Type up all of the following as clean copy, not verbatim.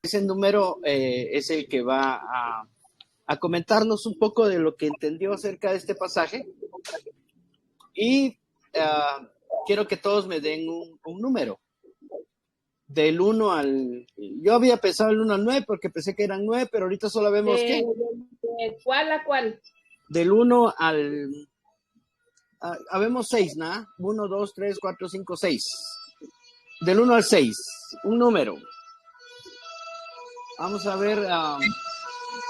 ese número es el que va a comentarnos un poco de lo que entendió acerca de este pasaje. Y quiero que todos me den un número. Del 1 al... Yo había pensado el 1 al 9 porque pensé que eran 9, pero ahorita solo vemos que... ¿De cuál a cuál? Del 1 al... habemos 6, ¿no? 1, 2, 3, 4, 5, 6. Del 1 al 6, un número. Vamos a ver...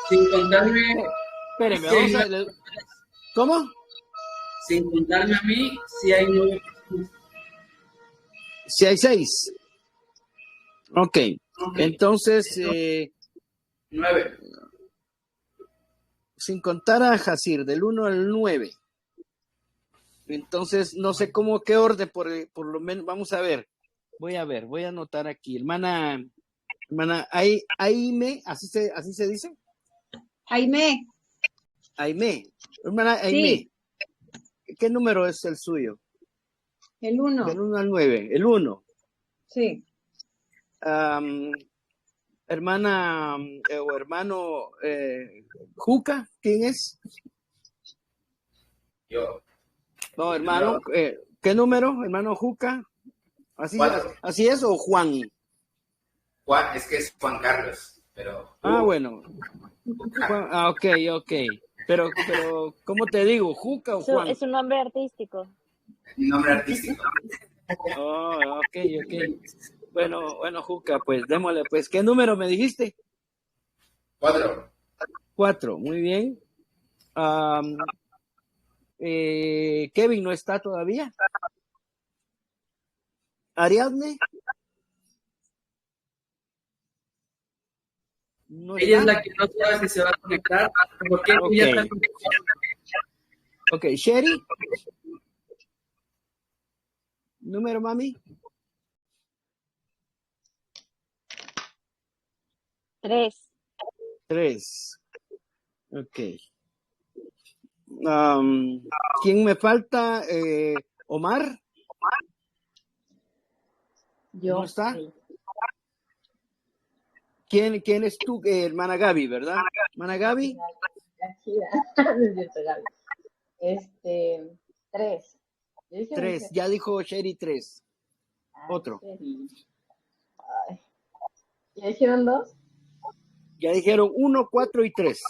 sin contarme... espérenme, vamos a ver... ¿Cómo? Sin contarme a mí, si hay 9. Si hay 6. Ok. Entonces... 9. Sin contar a Jazir, del 1 al 9. Entonces, no sé cómo, qué orden, por lo menos, vamos a ver. Voy a anotar aquí. Hermana Aime, ¿así se dice? Aime. Hermana Aime, Sí. ¿qué número es el suyo? El 1. Del 1 al 9, el 1. Sí. Hermana o hermano Juca, ¿quién es? Yo. No, hermano, ¿qué número, hermano Juca? ¿Así es o Juan? Juan, es que es Juan Carlos, pero... bueno. Juan, ok. Pero, ¿cómo te digo? ¿Juca o Juan? Es un nombre artístico. Mi nombre artístico. Ok. Bueno, Juca, pues démosle, pues, ¿qué número me dijiste? 4. 4, muy bien. Kevin no está todavía. Ariadne. No Ella está. es la que no sabe si se va a conectar. Porque ella está conectada. Ok, Sherry. Número, mami. 3. 3. Ok. ¿Quién me falta? Omar. Yo. ¿No está? ¿Quién es tú, hermana Gaby, verdad? ¿Hermana Gaby? No es cierto, Gaby. 3. 3. Ya dijo Sherry 3. Otro. Ay. ¿Ya dijeron 2? Ya dijeron 1, 4 y 3.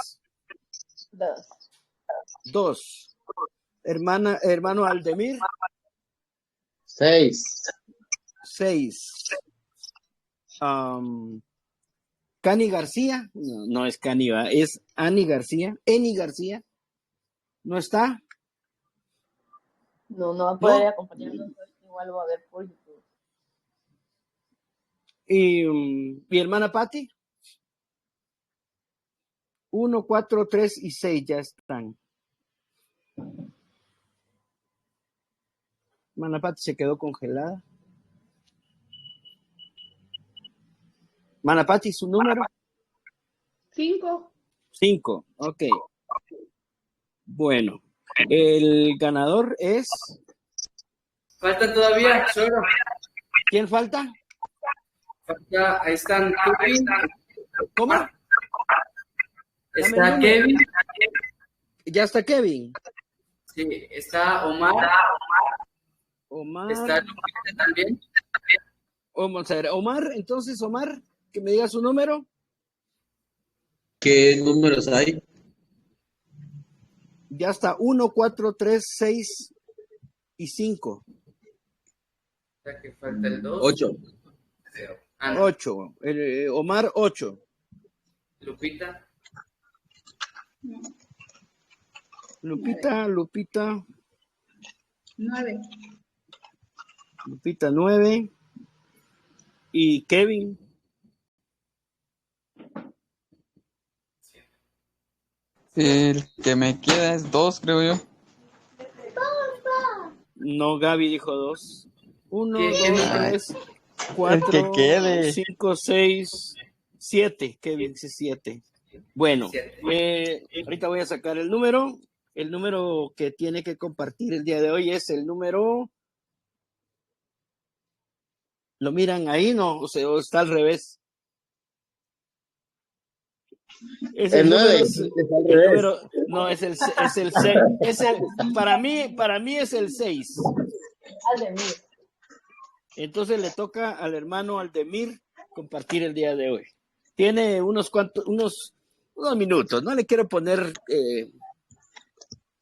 2. 2. Hermano Aldemir. 6. 6. Cani García. No es Cani, es Ani García. Eni García. ¿No está? No va a poder acompañarnos. Igual lo va a ver por YouTube. ¿Y mi hermana Patti? 1, 4, 3 y 6 ya están. Hermana Patti se quedó congelada. Hermana Patti, ¿su número? 5. 5, ok. Bueno, el ganador es... Falta todavía, solo. ¿Quién falta? Ahí están Kevin. ¿Cómo? Está Kevin. Ya está Kevin. Sí, está Omar. Está Lupita también. Vamos a ver, Omar, entonces Omar, que me diga su número. ¿Qué números hay? Ya está, 1, 4, 3, 6 y 5. Que falta el 2. 8. 8. Omar, 8. Lupita. Lupita. 9. Lupita, 9. Y Kevin. El que me queda es 2, creo yo. No, Gaby dijo 2. 1, 2, 3, 4, El que quede. 5, 6, 7. Kevin dice 7. Bueno, ahorita voy a sacar el número. El número que tiene que compartir el día de hoy es el número... ¿Lo miran ahí? No, o sea, está al revés. Es El el 9 número, es al el revés. número, no, es el 6, para mí es el 6. Aldemir. Entonces le toca al hermano Aldemir compartir el día de hoy. Tiene unos minutos, no le quiero poner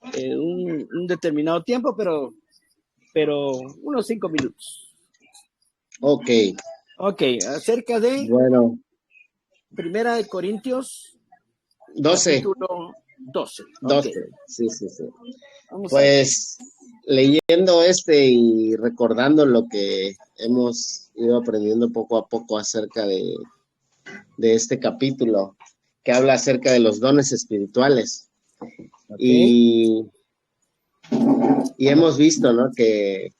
un determinado tiempo, pero unos 5 minutos. Ok, Ok, acerca de bueno, Primera de Corintios, 12, capítulo 12. Ok, 12, sí. vamos a ver. Pues leyendo y recordando lo que hemos ido aprendiendo poco a poco acerca de este capítulo, que habla acerca de los dones espirituales. Ok. Y hemos visto, ¿no? Que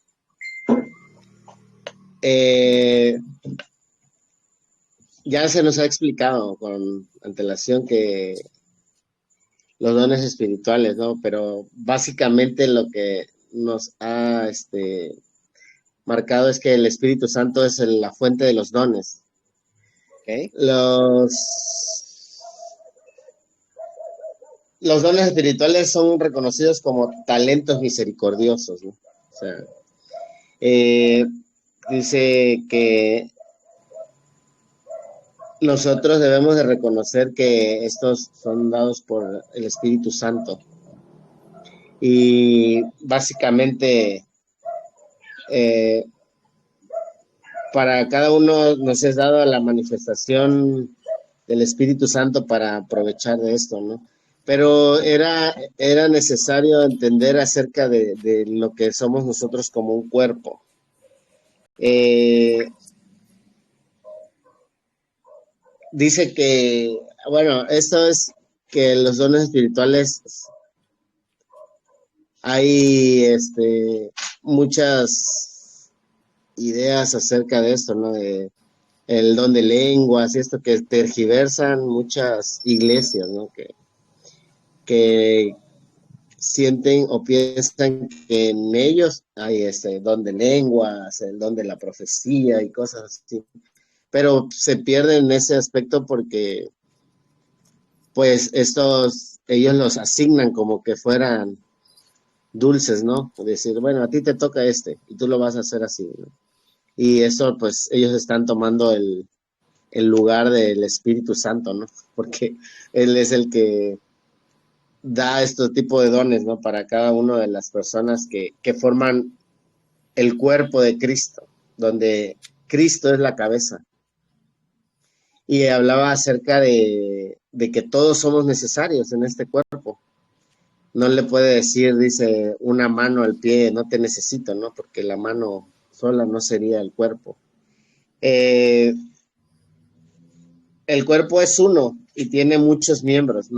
ya se nos ha explicado con antelación que los dones espirituales, ¿no? Pero básicamente lo que nos ha marcado es que el Espíritu Santo es la fuente de los dones. Okay. Los dones espirituales son reconocidos como talentos misericordiosos, ¿no? O sea, dice que nosotros debemos de reconocer que estos son dados por el Espíritu Santo. Y básicamente para cada uno nos es dado la manifestación del Espíritu Santo para aprovechar de esto, ¿no? Pero era necesario entender acerca de lo que somos nosotros como un cuerpo. Dice que, bueno, esto es que los dones espirituales hay muchas ideas acerca de esto, ¿no? De el don de lenguas y esto que tergiversan muchas iglesias, ¿no? Que sienten o piensan que en ellos hay don de lenguas, el don de la profecía y cosas así. Pero se pierden en ese aspecto porque pues ellos los asignan como que fueran dulces, ¿no? Decir, bueno, a ti te toca y tú lo vas a hacer así, ¿no? Y eso, pues, ellos están tomando el lugar del Espíritu Santo, ¿no? Porque Él es el que da este tipo de dones, ¿no? Para cada una de las personas que forman el cuerpo de Cristo, donde Cristo es la cabeza. Y hablaba acerca de que todos somos necesarios en este cuerpo. No le puede decir, dice, una mano al pie, no te necesito, ¿no? Porque la mano sola no sería el cuerpo. El cuerpo es uno y tiene muchos miembros.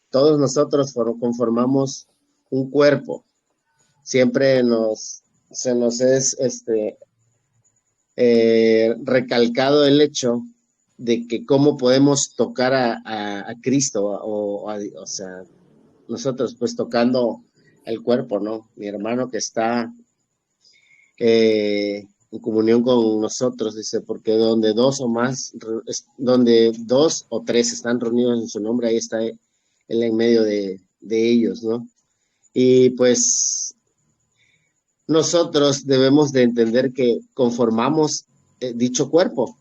Todos nosotros conformamos un cuerpo. Siempre se nos es recalcado el hecho de que cómo podemos tocar a Cristo, o sea, nosotros pues tocando el cuerpo, ¿no? Mi hermano que está en comunión con nosotros, dice, porque donde dos o tres están reunidos en su nombre, ahí está Él en medio de ellos, ¿no? Y pues nosotros debemos de entender que conformamos dicho cuerpo.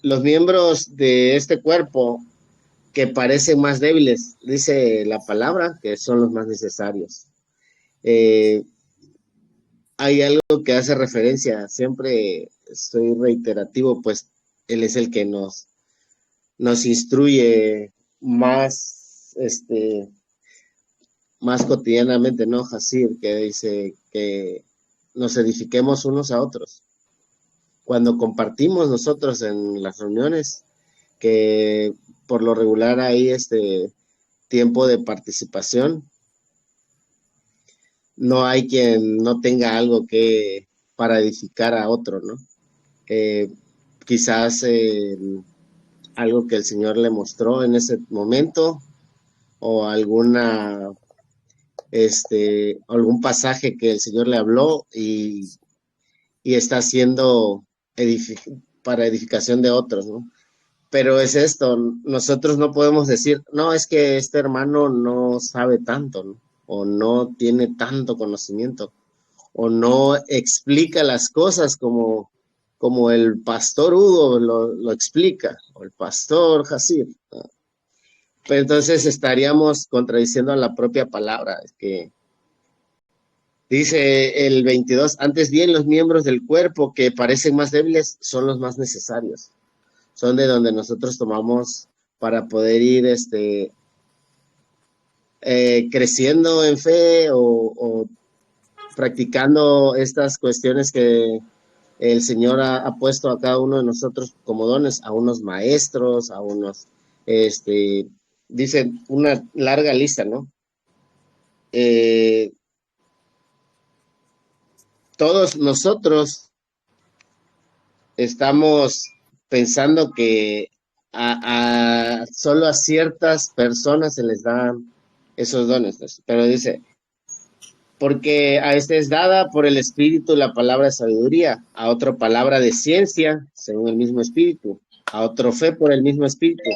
Los miembros de este cuerpo que parecen más débiles, dice la palabra, que son los más necesarios. Hay algo que hace referencia, siempre soy reiterativo, pues Él es el que nos instruye más, más cotidianamente, ¿no? Hasir, que dice que nos edifiquemos unos a otros. Cuando compartimos nosotros en las reuniones, que por lo regular hay tiempo de participación, no hay quien no tenga algo para edificar a otro, ¿no? Quizás algo que el Señor le mostró en ese momento, o algún pasaje que el Señor le habló y está haciendo para edificación de otros, ¿no? pero es esto, nosotros no podemos decir, no, es que este hermano no sabe tanto, ¿no? O no tiene tanto conocimiento, o no explica las cosas como el pastor Hugo lo explica, o el pastor Hasir, ¿no? Pero entonces estaríamos contradiciendo a la propia palabra, que dice el 22, antes bien los miembros del cuerpo que parecen más débiles son los más necesarios. Son de donde nosotros tomamos para poder ir creciendo en fe o practicando estas cuestiones que el Señor ha puesto a cada uno de nosotros como dones, a unos maestros, a unos, dice una larga lista, ¿no? Todos nosotros estamos pensando que solo a ciertas personas se les dan esos dones, ¿no? Pero dice, porque a este es dada por el Espíritu la palabra de sabiduría, a otro palabra de ciencia, según el mismo Espíritu, a otro fe por el mismo Espíritu,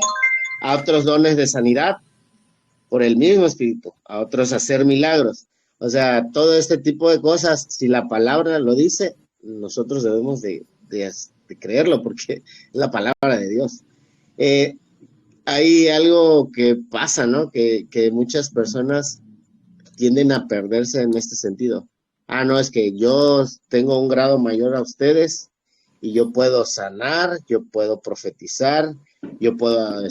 a otros dones de sanidad por el mismo Espíritu, a otros hacer milagros. O sea, todo este tipo de cosas, si la palabra lo dice, nosotros debemos de creerlo, porque es la palabra de Dios. Hay algo que pasa, ¿no? Que muchas personas tienden a perderse en este sentido. Ah, no, es que yo tengo un grado mayor a ustedes y yo puedo sanar, yo puedo profetizar, yo puedo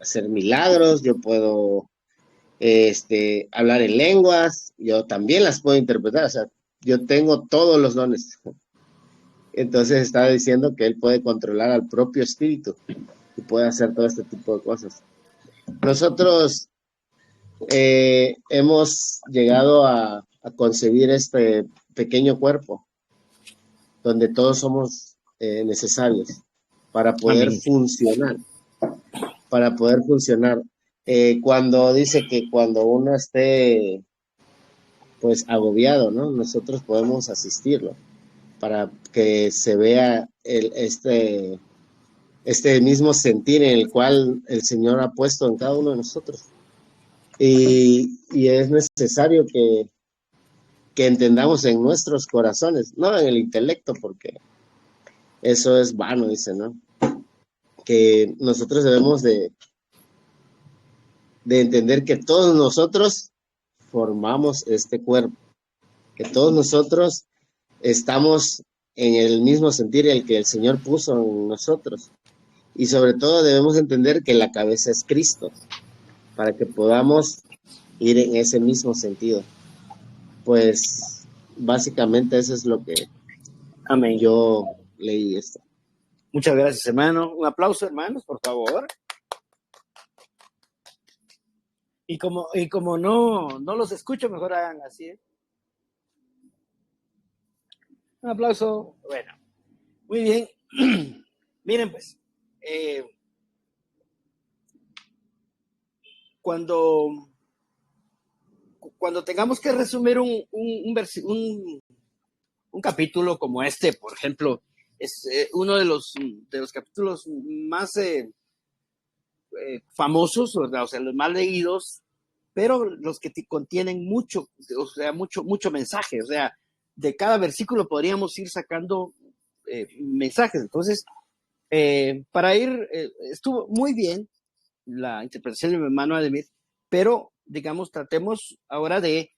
hacer milagros, yo puedo hablar en lenguas, yo también las puedo interpretar, o sea, yo tengo todos los dones. Entonces está diciendo que él puede controlar al propio espíritu y puede hacer todo este tipo de cosas. Nosotros hemos llegado a concebir este pequeño cuerpo donde todos somos necesarios para poder funcionar, para poder funcionar. Cuando dice que cuando uno esté pues agobiado, ¿no? Nosotros podemos asistirlo para que se vea este mismo sentir en el cual el Señor ha puesto en cada uno de nosotros. Y es necesario que entendamos en nuestros corazones, no en el intelecto, porque eso es vano, dice, ¿no? Que nosotros debemos de entender que todos nosotros formamos este cuerpo, que todos nosotros estamos en el mismo sentir el que el Señor puso en nosotros. Y sobre todo debemos entender que la cabeza es Cristo, para que podamos ir en ese mismo sentido. Pues básicamente eso es lo que Amén. Yo leí esto. Muchas gracias, hermano. Un aplauso, hermanos, por favor. Y como no los escucho, mejor hagan así, ¿eh? Un aplauso. Bueno, muy bien. Miren, pues, cuando tengamos que resumir un capítulo como este, por ejemplo, es uno de los capítulos más famosos, o sea, los más leídos, pero los que contienen mucho mensaje. O sea, de cada versículo podríamos ir sacando mensajes. Entonces, estuvo muy bien la interpretación de mi hermano Ademir, pero digamos, tratemos ahora de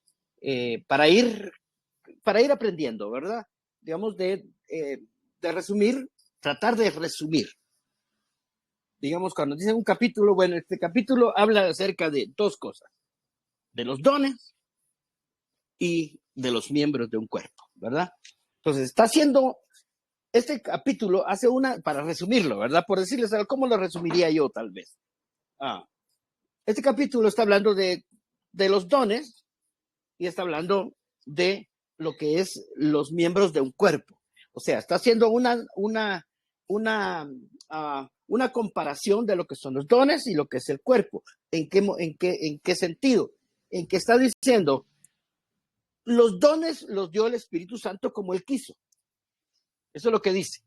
para ir aprendiendo, ¿verdad? Digamos, de resumir, tratar de resumir. Digamos, cuando dicen un capítulo, bueno, este capítulo habla acerca de dos cosas: de los dones y de los miembros de un cuerpo, ¿verdad? Entonces, está haciendo, este capítulo hace para resumirlo, ¿verdad? Por decirles algo, ¿cómo lo resumiría yo, tal vez? Este capítulo está hablando de los dones y está hablando de lo que es los miembros de un cuerpo. O sea, está haciendo una comparación de lo que son los dones y lo que es el cuerpo. ¿En qué sentido? En que está diciendo, los dones los dio el Espíritu Santo como Él quiso. Eso es lo que dice.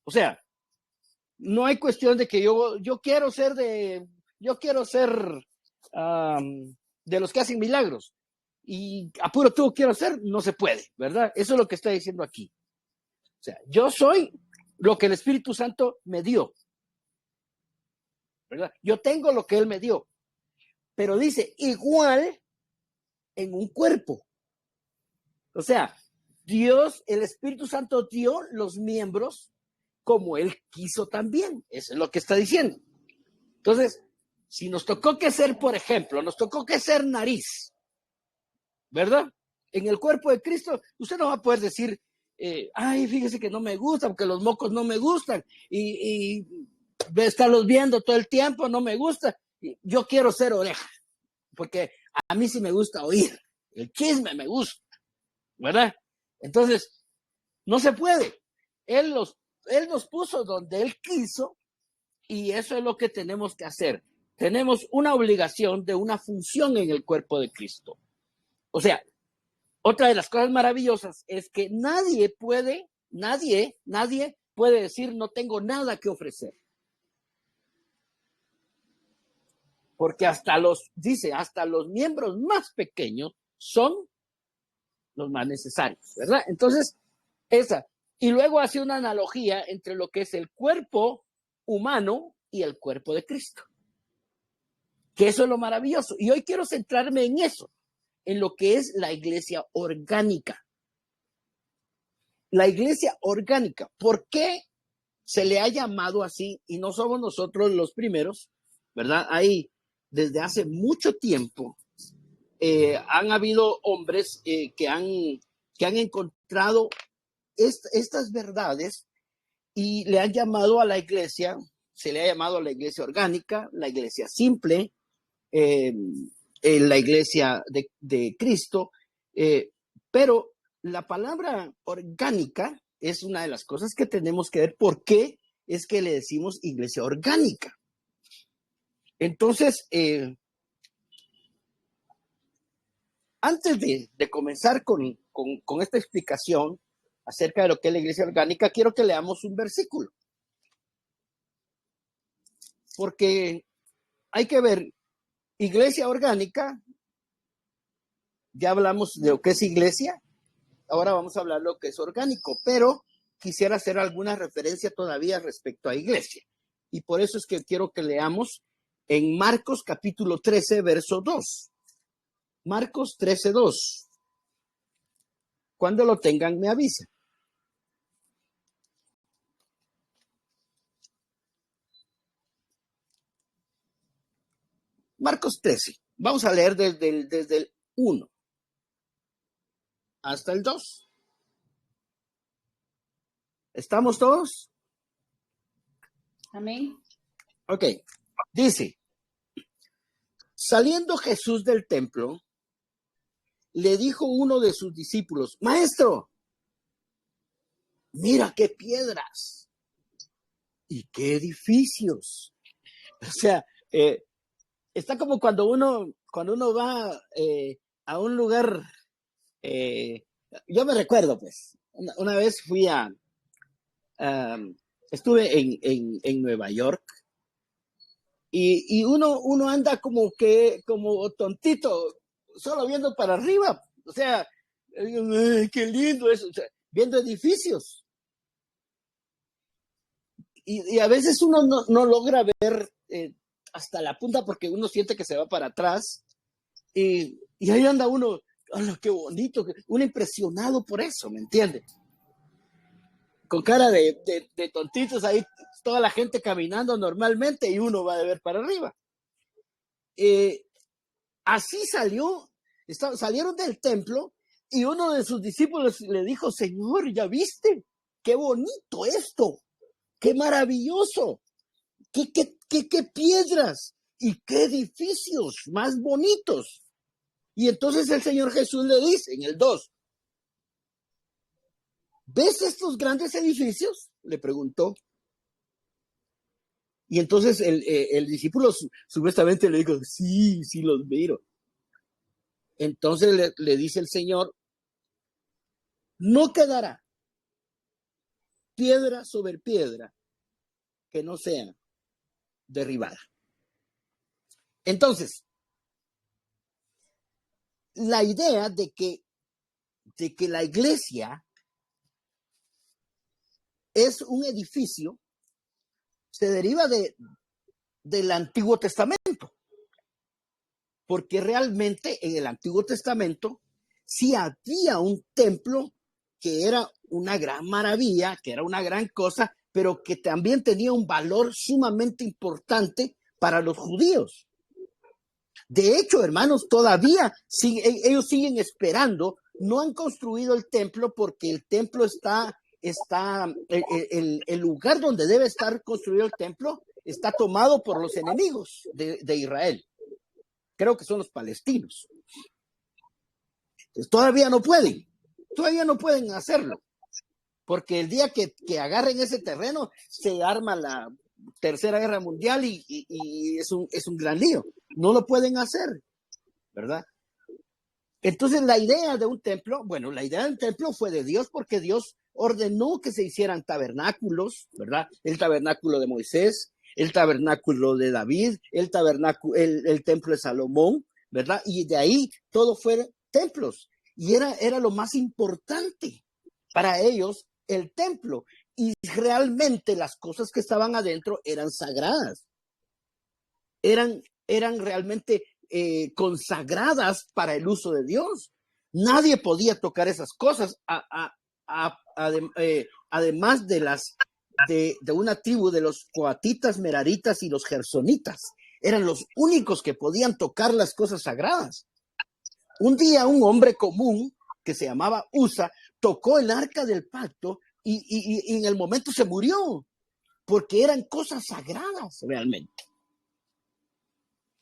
O sea, no hay cuestión de que yo quiero ser de los que hacen milagros y a puro tú quiero ser, no se puede, ¿verdad? Eso es lo que está diciendo aquí. O sea, yo soy lo que el Espíritu Santo me dio, ¿verdad? Yo tengo lo que Él me dio, pero dice igual en un cuerpo. O sea, Dios, el Espíritu Santo dio los miembros como Él quiso también. Eso es lo que está diciendo. Entonces, si nos tocó que ser, por ejemplo, nos tocó que ser nariz, ¿verdad? En el cuerpo de Cristo, usted no va a poder decir, ay, fíjese que no me gusta, porque los mocos no me gustan, y estarlos viendo todo el tiempo no me gusta. Yo quiero ser oreja, porque a mí sí me gusta oír, el chisme me gusta, ¿verdad? Entonces, no se puede. Él nos puso donde Él quiso, y eso es lo que tenemos que hacer. Tenemos una obligación de una función en el cuerpo de Cristo. O sea, otra de las cosas maravillosas es que nadie puede decir no tengo nada que ofrecer. Porque hasta los miembros más pequeños son los más necesarios, ¿verdad? Entonces, esa. Y luego hace una analogía entre lo que es el cuerpo humano y el cuerpo de Cristo. Que eso es lo maravilloso. Y hoy quiero centrarme en eso, en lo que es la iglesia orgánica. La iglesia orgánica. ¿Por qué se le ha llamado así? Y no somos nosotros los primeros, ¿verdad? Ahí, desde hace mucho tiempo, han habido hombres que han encontrado estas verdades y le han llamado a la iglesia, se le ha llamado a la iglesia orgánica, la iglesia simple, la iglesia de Cristo, pero la palabra orgánica es una de las cosas que tenemos que ver por qué es que le decimos iglesia orgánica. Entonces, antes de comenzar con esta explicación acerca de lo que es la iglesia orgánica, quiero que leamos un versículo. Porque hay que ver, iglesia orgánica, ya hablamos de lo que es iglesia, ahora vamos a hablar de lo que es orgánico, pero quisiera hacer alguna referencia todavía respecto a iglesia. Y por eso es que quiero que leamos en Marcos capítulo 13, verso 2. Marcos 13, 2. Cuando lo tengan, me avisen. Marcos 13. Vamos a leer desde el 1 hasta el 2. ¿Estamos todos? Amén. Ok. Dice, saliendo Jesús del templo, le dijo uno de sus discípulos, Maestro, mira qué piedras y qué edificios. O sea, está como cuando uno va a un lugar, yo me recuerdo pues, una vez fui estuve en Nueva York y uno anda como tontito, solo viendo para arriba, o sea, qué lindo eso, o sea, viendo edificios. Y a veces uno no logra ver hasta la punta porque uno siente que se va para atrás y ahí anda uno, ¡oh, qué bonito! Uno impresionado por eso, ¿me entiende? Con cara de tontitos ahí, toda la gente caminando normalmente y uno va a ver para arriba. Así salieron del templo y uno de sus discípulos le dijo, Señor, ¿ya viste? ¡Qué bonito esto! ¡Qué maravilloso! ¿Qué piedras y qué edificios más bonitos! Y entonces el Señor Jesús le dice en el 2, ¿ves estos grandes edificios? Le preguntó. Y entonces el discípulo supuestamente le dijo, sí, los miro. Entonces le dice el Señor, no quedará piedra sobre piedra que no sea derribada. Entonces, la idea de que la iglesia es un edificio se deriva del Antiguo Testamento, porque realmente en el Antiguo Testamento sí había un templo que era una gran maravilla, que era una gran cosa, pero que también tenía un valor sumamente importante para los judíos. De hecho, hermanos, todavía ellos siguen esperando, no han construido el templo porque el templo el lugar donde debe estar construido el templo está tomado por los enemigos de Israel. Creo que son los palestinos. Entonces, todavía no pueden hacerlo, porque el día que agarren ese terreno se arma la Tercera Guerra Mundial y es un gran lío. No lo pueden hacer, ¿verdad? Entonces la idea de un templo fue de Dios, porque Dios ordenó que se hicieran tabernáculos, ¿verdad? El tabernáculo de Moisés, el tabernáculo de David, el templo de Salomón, ¿verdad? Y de ahí todo fueron templos. Y era lo más importante para ellos, el templo. Y realmente las cosas que estaban adentro eran sagradas. Eran realmente consagradas para el uso de Dios. Nadie podía tocar esas cosas, además de una tribu de los coatitas, meraritas y los gersonitas. Eran los únicos que podían tocar las cosas sagradas. Un día un hombre común que se llamaba Usa tocó el arca del pacto y en el momento se murió, porque eran cosas sagradas realmente.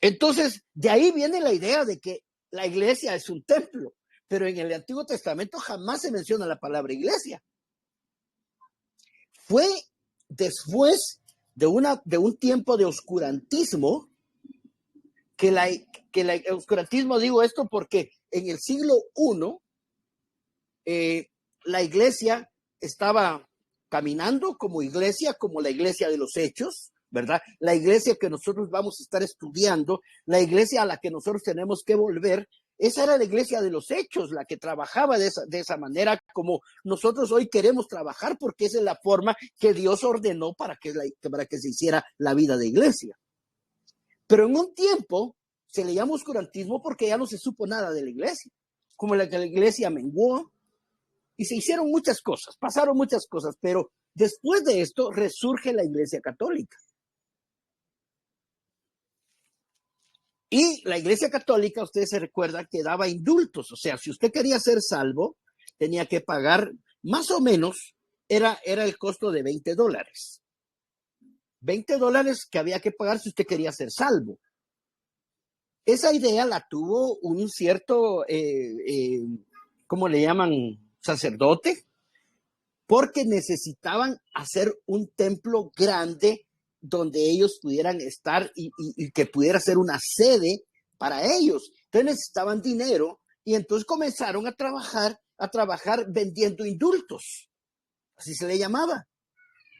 Entonces, de ahí viene la idea de que la iglesia es un templo, pero en el Antiguo Testamento jamás se menciona la palabra iglesia. Fue después de un tiempo de oscurantismo que el oscurantismo, digo esto porque en el siglo I la iglesia estaba caminando como iglesia, como la iglesia de los Hechos, ¿verdad? La iglesia que nosotros vamos a estar estudiando, la iglesia a la que nosotros tenemos que volver, esa era la iglesia de los Hechos, la que trabajaba de esa manera como nosotros hoy queremos trabajar, porque esa es la forma que Dios ordenó para que se hiciera la vida de iglesia. Pero en un tiempo se le llama oscurantismo porque ya no se supo nada de la iglesia, como la iglesia menguó y se hicieron muchas cosas, pasaron muchas cosas, pero después de esto resurge la iglesia católica. Y la iglesia católica, ustedes se recuerdan que daba indultos, o sea, si usted quería ser salvo, tenía que pagar más o menos, era el costo de $20. $20 que había que pagar si usted quería ser salvo. Esa idea la tuvo un cierto, ¿cómo le llaman? Sacerdote, porque necesitaban hacer un templo grande donde ellos pudieran estar y que pudiera ser una sede para ellos. Entonces necesitaban dinero y entonces comenzaron a trabajar vendiendo indultos, así se le llamaba,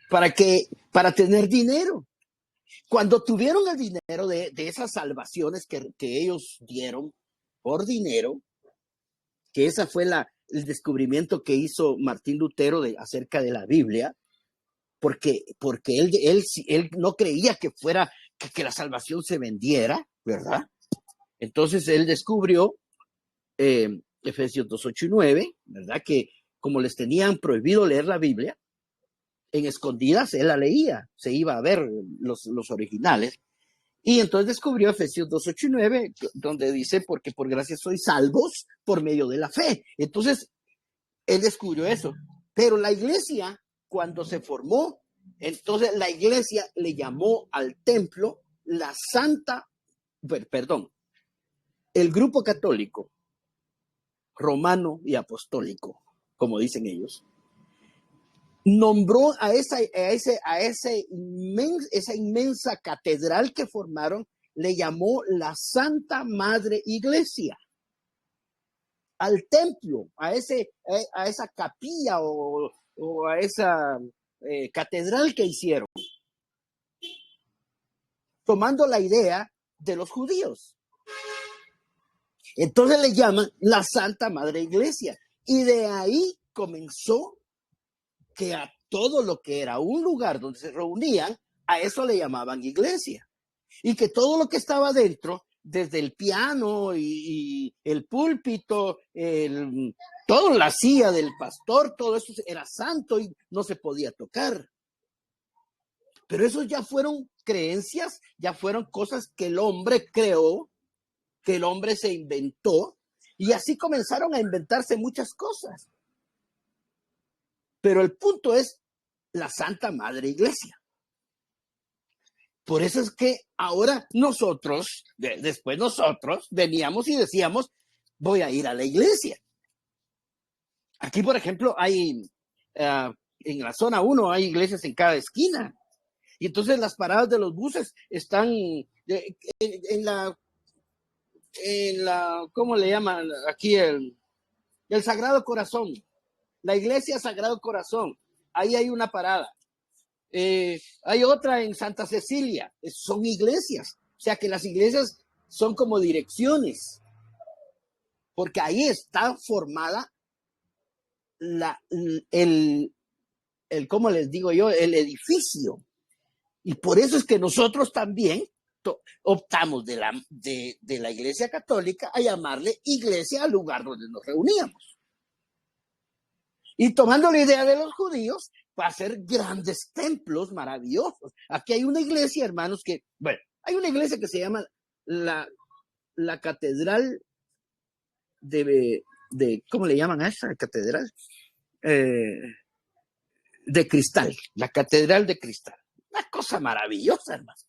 para tener dinero. Cuando tuvieron el dinero de esas salvaciones que ellos dieron por dinero, que esa fue el descubrimiento que hizo Martín Lutero acerca de la Biblia, porque él no creía que la salvación se vendiera, ¿verdad? Entonces él descubrió Efesios 2, 8 y 9, ¿verdad? Que como les tenían prohibido leer la Biblia, en escondidas él la leía, se iba a ver los originales, y entonces descubrió Efesios 2, 8 y 9, donde dice, porque por gracia sois salvos por medio de la fe. Entonces él descubrió eso, pero la iglesia, cuando se formó, entonces la iglesia le llamó al templo el grupo católico, romano y apostólico, como dicen ellos, nombró a esa inmensa catedral que formaron, le llamó la Santa Madre Iglesia. Al templo, a esa capilla o a esa catedral que hicieron. tomando la idea de los judíos. Entonces le llaman la Santa Madre Iglesia. Y de ahí comenzó que a todo lo que era un lugar donde se reunían, a eso le llamaban iglesia. Y que todo lo que estaba dentro, desde el piano y el púlpito, toda la silla del pastor, todo eso era santo y no se podía tocar. Pero eso ya fueron creencias, ya fueron cosas que el hombre creó, que el hombre se inventó, y así comenzaron a inventarse muchas cosas. Pero el punto es la Santa Madre Iglesia. Por eso es que ahora después nosotros veníamos y decíamos, voy a ir a la iglesia. Aquí, por ejemplo, hay, en la zona 1 hay iglesias en cada esquina. Y entonces las paradas de los buses están en la, ¿cómo le llaman aquí? El Sagrado Corazón. La iglesia Sagrado Corazón. Ahí hay una parada. Hay otra en Santa Cecilia. Son iglesias. O sea que las iglesias son como direcciones. Porque ahí está formada ¿cómo les digo yo? El edificio. Y por eso es que nosotros también optamos de la Iglesia Católica a llamarle iglesia al lugar donde nos reuníamos. Y tomando la idea de los judíos, para hacer grandes templos maravillosos. Aquí hay una iglesia, hermanos, hay una iglesia que se llama la Catedral de ¿cómo le llaman a esa catedral? De cristal, la Catedral de Cristal. Una cosa maravillosa, hermano.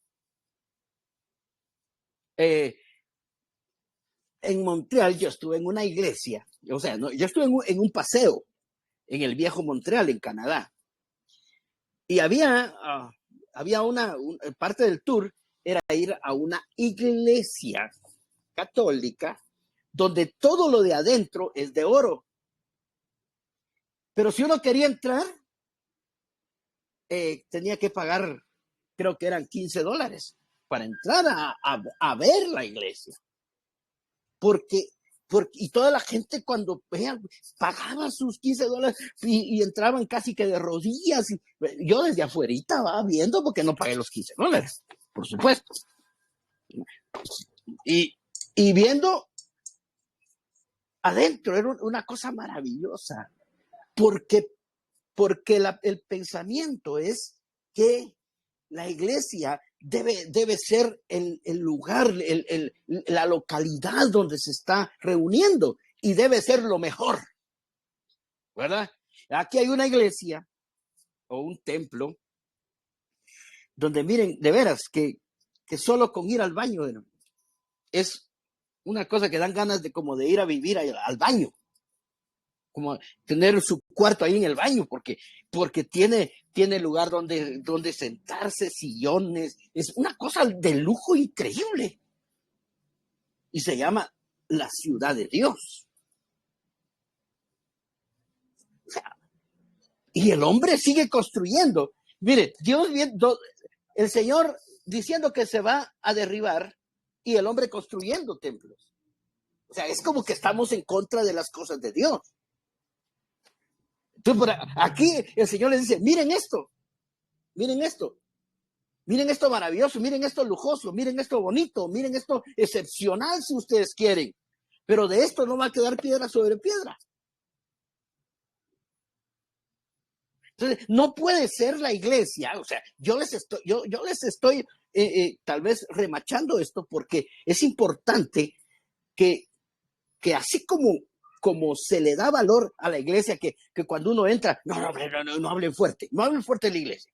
En Montreal yo estuve en una iglesia, yo estuve en un paseo en el viejo Montreal, en Canadá. Y había una parte del tour, era ir a una iglesia católica donde todo lo de adentro es de oro. Pero si uno quería entrar, tenía que pagar, creo que eran $15 para entrar a ver la iglesia. Y toda la gente cuando pagaba sus $15 y entraban casi que de rodillas. Yo desde afuerita estaba viendo porque no pagué los $15, por supuesto. Y viendo adentro era una cosa maravillosa. Porque el pensamiento es que la iglesia debe ser el lugar, la localidad donde se está reuniendo y debe ser lo mejor, ¿verdad? Aquí hay una iglesia o un templo donde miren, de veras, que solo con ir al baño es una cosa que dan ganas de como de ir a vivir al baño. Como tener su cuarto ahí en el baño, porque tiene lugar donde sentarse, sillones, es una cosa de lujo increíble. Y se llama la ciudad de Dios. O sea, y el hombre sigue construyendo. Mire, el Señor diciendo que se va a derribar y el hombre construyendo templos. O sea, es como que estamos en contra de las cosas de Dios. Entonces, aquí el Señor les dice, miren esto maravilloso, miren esto lujoso, miren esto bonito, miren esto excepcional si ustedes quieren, pero de esto no va a quedar piedra sobre piedra. Entonces, no puede ser la iglesia, o sea, yo les estoy tal vez remachando esto porque es importante que así como se le da valor a la iglesia, que cuando uno entra, no hablen fuerte en la iglesia.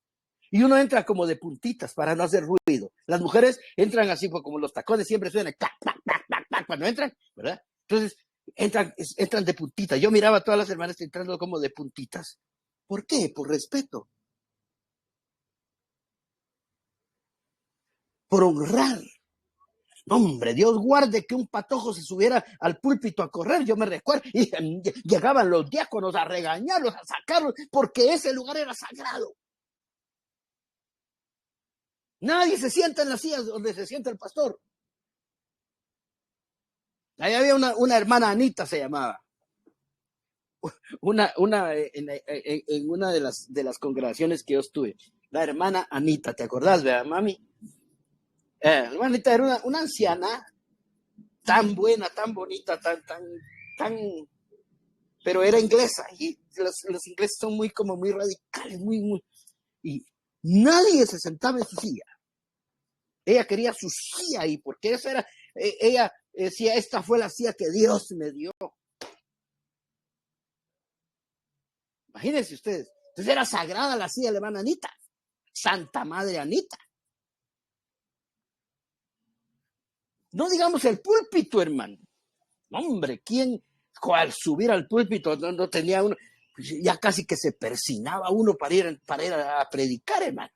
Y uno entra como de puntitas para no hacer ruido. Las mujeres entran así, como los tacones siempre suenan, clac, clac, clac, clac, clac, cuando entran, ¿verdad? Entonces, entran de puntitas. Yo miraba a todas las hermanas entrando como de puntitas. ¿Por qué? Por respeto. Por honrar. Hombre, Dios guarde que un patojo se subiera al púlpito a correr, yo me recuerdo, y llegaban los diáconos a regañarlos, a sacarlos, porque ese lugar era sagrado. Nadie se sienta en las sillas donde se sienta el pastor. Ahí había una hermana Anita, se llamaba. En una de las congregaciones que yo estuve. La hermana Anita, ¿te acordás, verdad, mami? La hermana Anita era una anciana tan buena, tan bonita, tan, pero era inglesa. Y los ingleses son muy radicales, y nadie se sentaba en su silla. Ella quería su silla ahí, porque esa era, ella decía, esta fue la silla que Dios me dio. Imagínense ustedes. Entonces era sagrada la silla de la hermana Anita. Santa Madre Anita. No digamos el púlpito, hermano. Hombre, al subir al púlpito no tenía uno, ya casi que se persinaba uno para ir a predicar, hermano.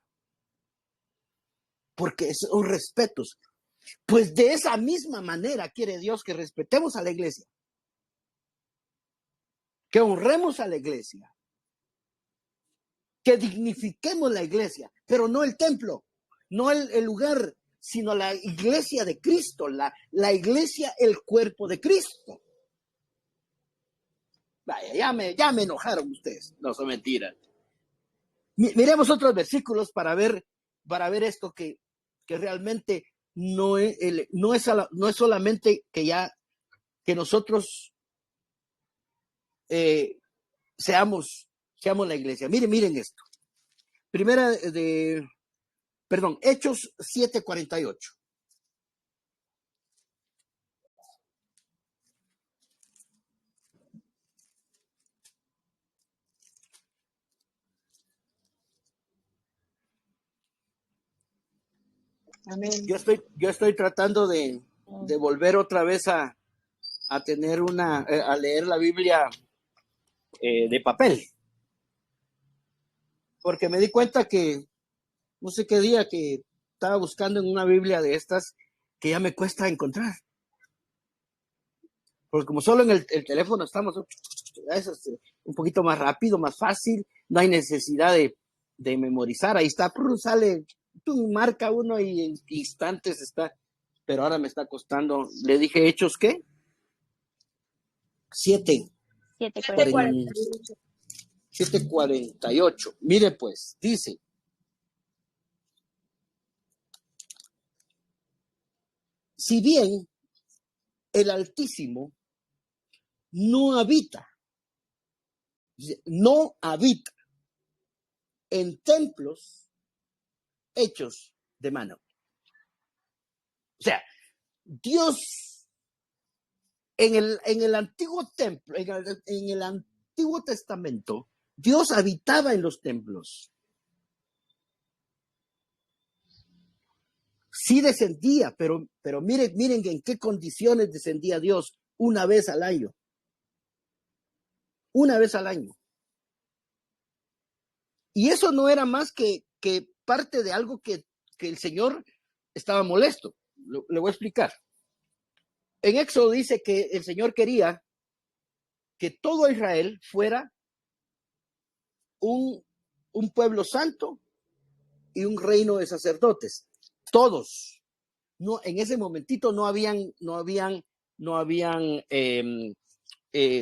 Porque son respetos. Pues de esa misma manera quiere Dios que respetemos a la iglesia. Que honremos a la iglesia. Que dignifiquemos la iglesia, pero no el templo, no el lugar, sino la iglesia de Cristo, la iglesia, el cuerpo de Cristo. Vaya, ya me enojaron ustedes, no son mentiras. Miremos otros versículos para ver esto que realmente no es solamente que nosotros seamos la iglesia. Miren esto. Hechos 7:48. Amén. Yo estoy tratando de volver otra vez a tener a leer la Biblia de papel. Porque me di cuenta que, no sé qué día, que estaba buscando en una Biblia de estas que ya me cuesta encontrar. Porque como solo en el teléfono estamos, es un poquito más rápido, más fácil, no hay necesidad de memorizar. Ahí está, sale, tú marca uno y en instantes está, pero ahora me está costando. Le dije, ¿Hechos qué? 7:48. Mire pues, dice: si bien el Altísimo no habita en templos hechos de mano. O sea, Dios en el antiguo templo, en el Antiguo Testamento, Dios habitaba en los templos. Sí descendía, pero miren en qué condiciones descendía Dios una vez al año. Una vez al año. Y eso no era más que parte de algo que el Señor estaba molesto. Le voy a explicar. En Éxodo dice que el Señor quería que todo Israel fuera un pueblo santo y un reino de sacerdotes. Todos. No, en ese momentito no habían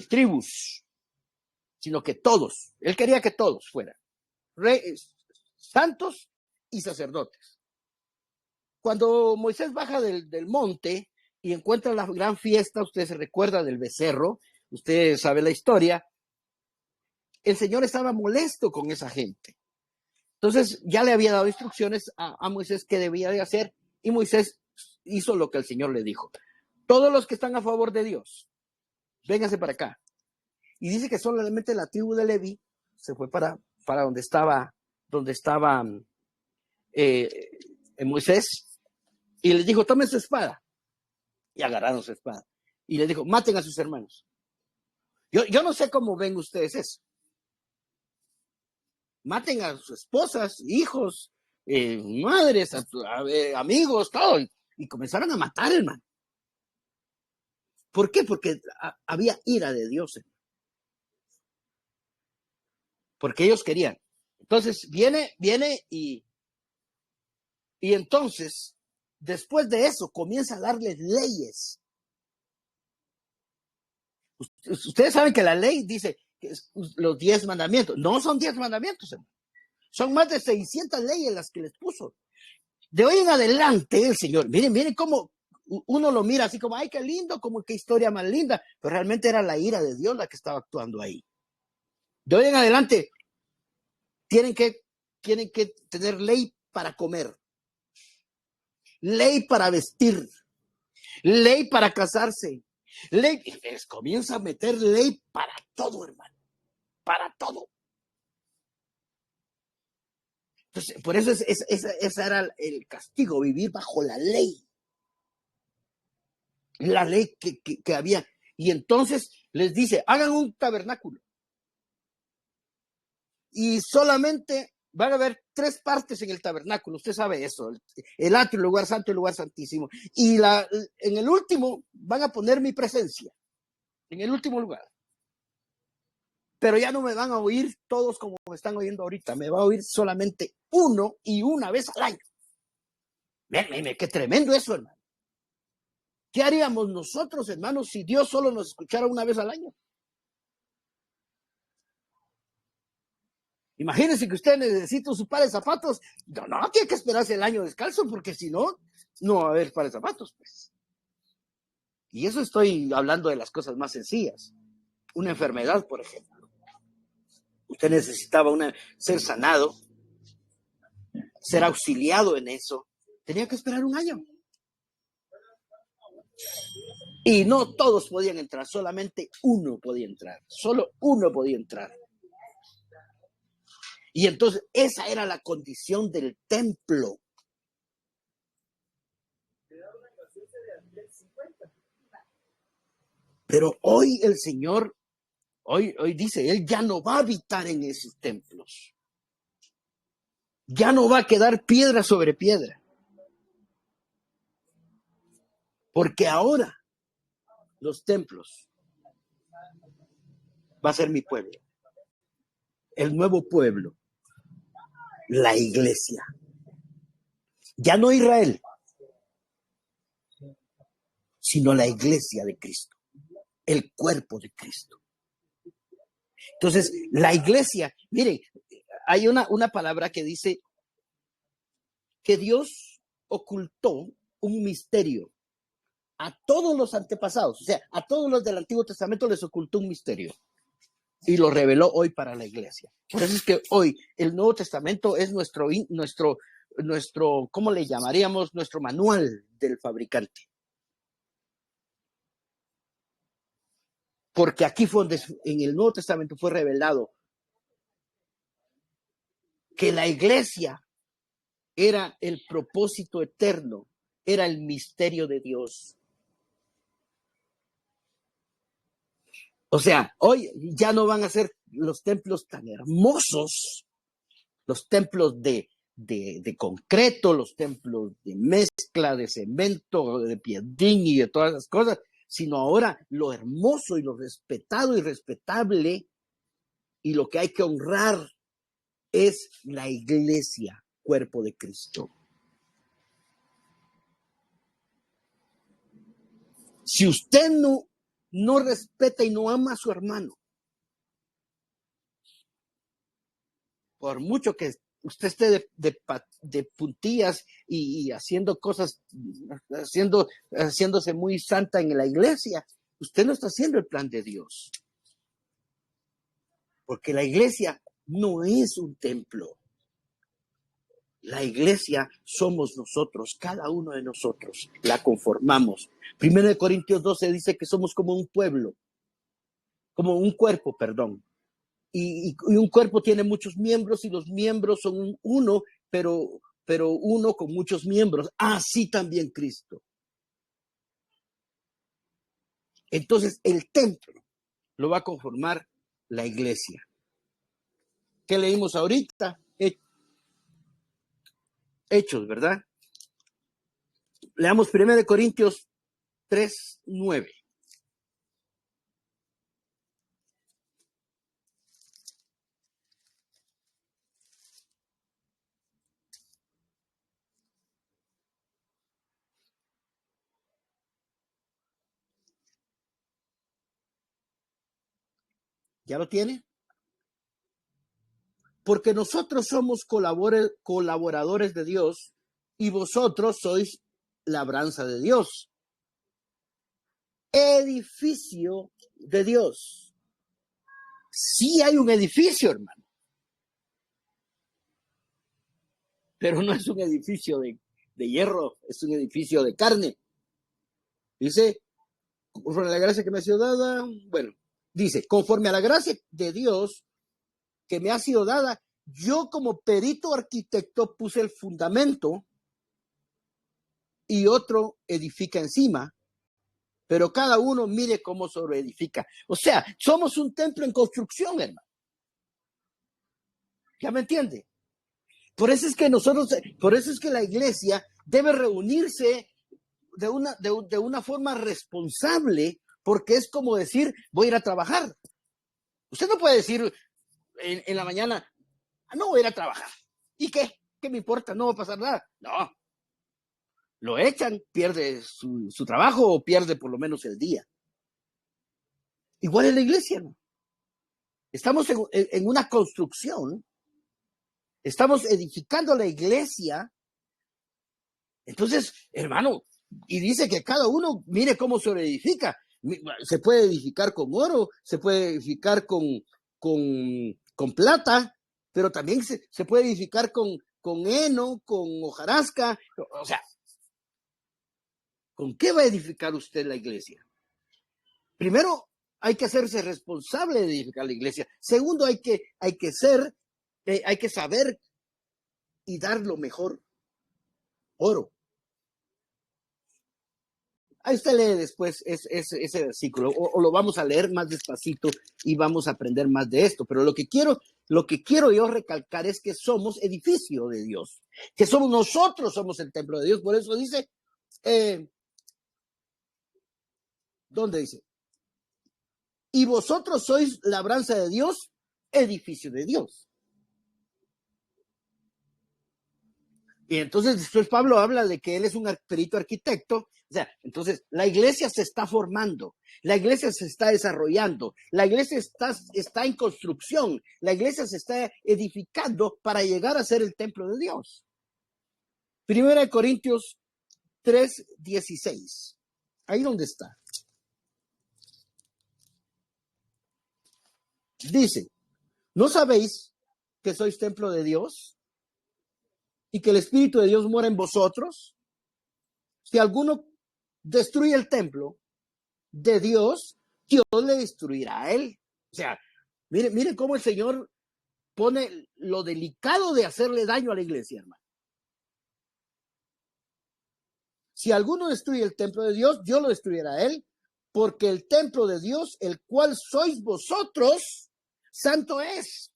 tribus, sino que todos. Él quería que todos fueran santos y sacerdotes. Cuando Moisés baja del monte y encuentra la gran fiesta, usted se recuerda del becerro, usted sabe la historia, el Señor estaba molesto con esa gente. Entonces ya le había dado instrucciones a Moisés qué debía de hacer, y Moisés hizo lo que el Señor le dijo. Todos los que están a favor de Dios, vénganse para acá. Y dice que solamente la tribu de Leví se fue para donde estaba Moisés, y les dijo, tomen su espada. Y agarraron su espada. Y les dijo, maten a sus hermanos. Yo no sé cómo ven ustedes eso. Maten a sus esposas, hijos, madres, amigos, todo. Y comenzaron a matar, hermano. ¿Por qué? Porque había ira de Dios, hermano. Porque ellos querían. Entonces viene y Y entonces, después de eso, comienza a darles leyes. Ustedes saben que la ley dice que los 10 mandamientos. No son 10 mandamientos, hermano. Son más de 600 leyes las que les puso. De hoy en adelante, el Señor, miren cómo uno lo mira así como, ay, qué lindo, como qué historia más linda, pero realmente era la ira de Dios la que estaba actuando ahí. De hoy en adelante, tienen que tener ley para comer, ley para vestir, ley para casarse, ley, les comienza a meter ley para todo, hermano, para todo. Entonces, por eso ese era el castigo, vivir bajo la ley que había. Y entonces les dice, hagan un tabernáculo. Y solamente van a haber 3 partes en el tabernáculo, usted sabe eso, el atrio, el lugar santo y el lugar santísimo. Y en el último van a poner mi presencia, en el último lugar. Pero ya no me van a oír todos como me están oyendo ahorita, me va a oír solamente uno y una vez al año. Miren, qué tremendo eso, hermano. ¿Qué haríamos nosotros, hermanos, si Dios solo nos escuchara una vez al año? Imagínense que usted necesita su par de zapatos. No, tiene que esperarse el año descalzo, porque si no, no va a haber par de zapatos, pues. Y eso estoy hablando de las cosas más sencillas. Una enfermedad, por ejemplo. Usted necesitaba ser sanado, ser auxiliado en eso. Tenía que esperar un año. Y no todos podían entrar, solamente uno podía entrar. Solo uno podía entrar. Y entonces esa era la condición del templo. Pero hoy el Señor, hoy dice, Él ya no va a habitar en esos templos. Ya no va a quedar piedra sobre piedra. Porque ahora los templos va a ser mi pueblo. El nuevo pueblo. La iglesia. Ya no Israel, sino la iglesia de Cristo. El cuerpo de Cristo. Entonces, la iglesia, miren, hay una palabra que dice que Dios ocultó un misterio a todos los antepasados, o sea, a todos los del Antiguo Testamento les ocultó un misterio y lo reveló hoy para la iglesia. Por eso es que hoy el Nuevo Testamento es nuestro, ¿cómo le llamaríamos? Nuestro manual del fabricante. Porque aquí fue donde en el Nuevo Testamento fue revelado que la iglesia era el propósito eterno, era el misterio de Dios. O sea, hoy ya no van a ser los templos tan hermosos, los templos de concreto, los templos de mezcla, de cemento, de piedrín y de todas esas cosas, sino ahora lo hermoso y lo respetado y respetable y lo que hay que honrar es la iglesia, cuerpo de Cristo. Si usted no respeta y no ama a su hermano, por mucho que usted esté de puntillas y haciendo cosas, haciéndose muy santa en la iglesia, usted no está haciendo el plan de Dios. Porque la iglesia no es un templo. La iglesia somos nosotros, cada uno de nosotros, la conformamos. 1 Corintios 12 dice que somos como un pueblo, como un cuerpo, perdón. Y un cuerpo tiene muchos miembros y los miembros son uno, pero uno con muchos miembros. Así también Cristo. Entonces el templo lo va a conformar la iglesia. ¿Qué leímos ahorita? Hechos, ¿verdad? Leamos 1 Corintios 3:9. ¿Ya lo tiene? Porque nosotros somos colaboradores de Dios y vosotros sois labranza de Dios, edificio de Dios. Sí hay un edificio, hermano, pero no es un edificio de hierro, es un edificio de carne. Dice, conforme a la gracia que me ha sido dada, bueno, dice, conforme a la gracia de Dios que me ha sido dada, yo como perito arquitecto puse el fundamento y otro edifica encima, pero cada uno mire cómo sobreedifica. O sea, somos un templo en construcción, hermano. ¿Ya me entiende? Por eso es que la iglesia debe reunirse de una forma responsable, porque es como decir, voy a ir a trabajar. Usted no puede decir en la mañana, no voy a ir a trabajar. ¿Y qué? ¿Qué me importa? No va a pasar nada. No. Lo echan, pierde su trabajo o pierde por lo menos el día. Igual es la iglesia, ¿no? Estamos en una construcción, estamos edificando la iglesia. Entonces, hermano, y dice que cada uno mire cómo se edifica. Se puede edificar con oro, se puede edificar con plata, pero también se puede edificar con heno, con hojarasca. O sea, ¿con qué va a edificar usted la iglesia? Primero, hay que hacerse responsable de edificar la iglesia. Segundo, hay que saber y dar lo mejor. Oro. Ahí usted lee después ese versículo, o lo vamos a leer más despacito y vamos a aprender más de esto. Pero lo que quiero yo recalcar es que somos edificio de Dios, que nosotros somos el templo de Dios. Por eso dice, ¿dónde dice? Y vosotros sois labranza de Dios, edificio de Dios. Y entonces después Pablo habla de que él es un perito arquitecto. O sea, entonces la iglesia se está formando, la iglesia se está desarrollando, la iglesia está en construcción, la iglesia se está edificando para llegar a ser el templo de Dios. 1 Corintios 3:16. Ahí donde está. Dice, ¿no sabéis que sois templo de Dios y que el Espíritu de Dios mora en vosotros? Si alguno destruye el templo de Dios, Dios le destruirá a él. O sea, mire cómo el Señor pone lo delicado de hacerle daño a la iglesia, hermano. Si alguno destruye el templo de Dios, Dios lo destruirá a él, porque el templo de Dios, el cual sois vosotros, santo es.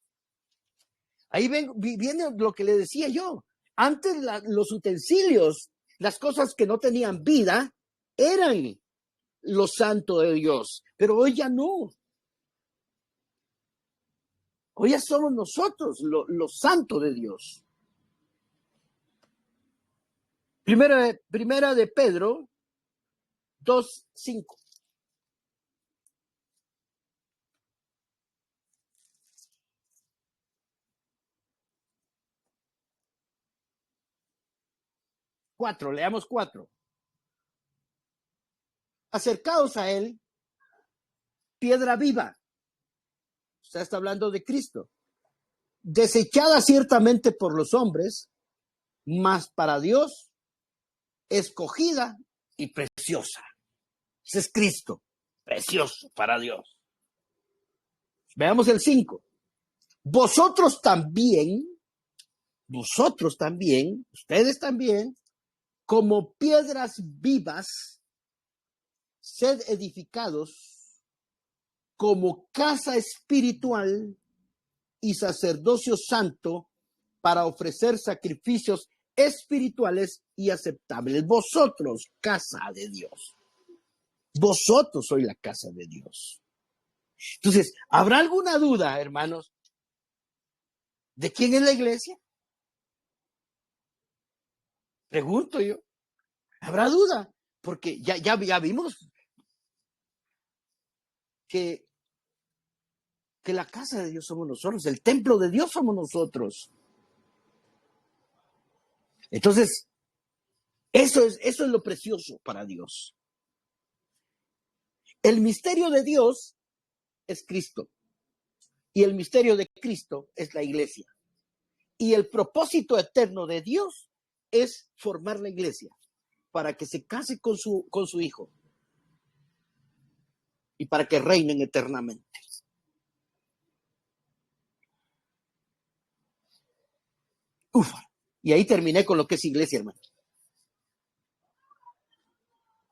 Ahí viene lo que le decía yo. Antes los utensilios, las cosas que no tenían vida, eran lo santo de Dios, pero hoy ya no. Hoy ya somos nosotros lo santo de Dios. Primera de Pedro 2:5. Leamos 4. Acercaos a él, piedra viva. Usted está hablando de Cristo. Desechada ciertamente por los hombres, mas para Dios, escogida y preciosa. Ese es Cristo, precioso para Dios. Veamos el 5. Vosotros también, ustedes también, como piedras vivas, sed edificados como casa espiritual y sacerdocio santo para ofrecer sacrificios espirituales y aceptables. Vosotros, casa de Dios. Vosotros sois la casa de Dios. Entonces, ¿habrá alguna duda, hermanos, de quién es la iglesia? Pregunto yo. ¿Habrá duda? Porque ya vimos que que la casa de Dios somos nosotros, el templo de Dios somos nosotros. Entonces, eso es lo precioso para Dios. El misterio de Dios es Cristo y el misterio de Cristo es la iglesia. Y el propósito eterno de Dios es formar la iglesia para que se case con su hijo y para que reinen eternamente. Ufa. Y ahí terminé con lo que es iglesia, hermano.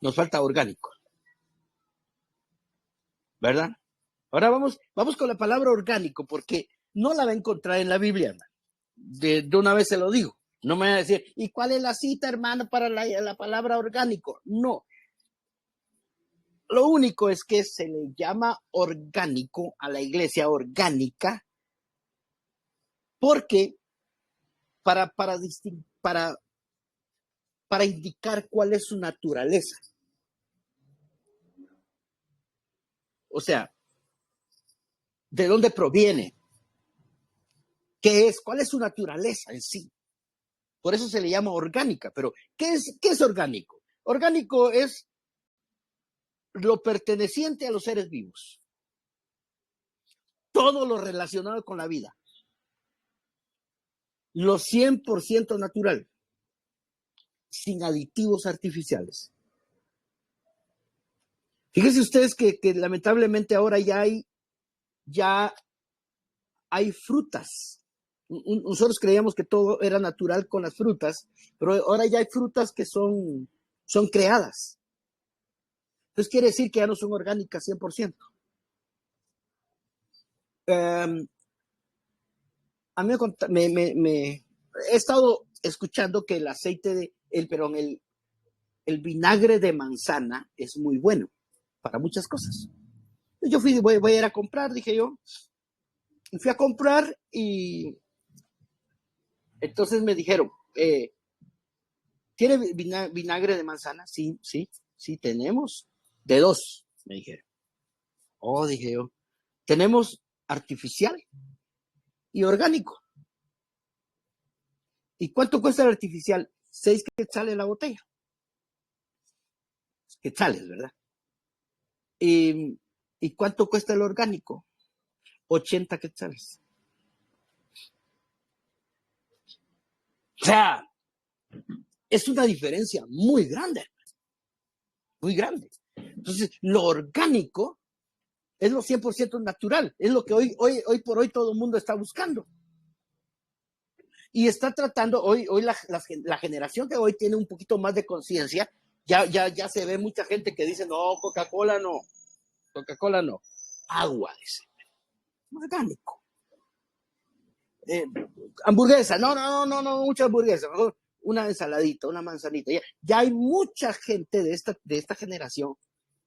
Nos falta orgánico, ¿verdad? Ahora vamos con la palabra orgánico, porque no la va a encontrar en la Biblia, hermano. De una vez se lo digo. No me va a decir, ¿y cuál es la cita, hermano, para la palabra orgánico? No. Lo único es que se le llama orgánico a la iglesia orgánica, porque para indicar cuál es su naturaleza. O sea, ¿de dónde proviene? ¿Qué es? ¿Cuál es su naturaleza en sí? Por eso se le llama orgánica. Pero, ¿qué es orgánico? Orgánico es lo perteneciente a los seres vivos. Todo lo relacionado con la vida. Lo 100% natural. Sin aditivos artificiales. Fíjense ustedes que lamentablemente ahora ya hay frutas. Nosotros creíamos que todo era natural con las frutas, pero ahora ya hay frutas que son creadas. Entonces quiere decir que ya no son orgánicas 100%. A mí me he estado escuchando que el aceite el vinagre de manzana es muy bueno para muchas cosas. Yo voy a ir a comprar, dije yo. Y fui a comprar y entonces me dijeron, ¿tiene vinagre de manzana? Sí, tenemos. De 2, me dijeron. Oh, dije yo. Tenemos artificial y orgánico. ¿Y cuánto cuesta el artificial? 6 quetzales la botella. Quetzales, ¿verdad? ¿Y cuánto cuesta el orgánico? 80 quetzales. O sea, es una diferencia muy grande. Muy grande. Entonces, lo orgánico es lo 100% natural. Es lo que hoy por hoy todo el mundo está buscando. Y está tratando, hoy la generación que hoy tiene un poquito más de conciencia, ya se ve mucha gente que dice, no, Coca-Cola no. Agua, dice. Orgánico. Hamburguesa, no, mucha hamburguesa. Mejor una ensaladita, una manzanita. Ya hay mucha gente de esta generación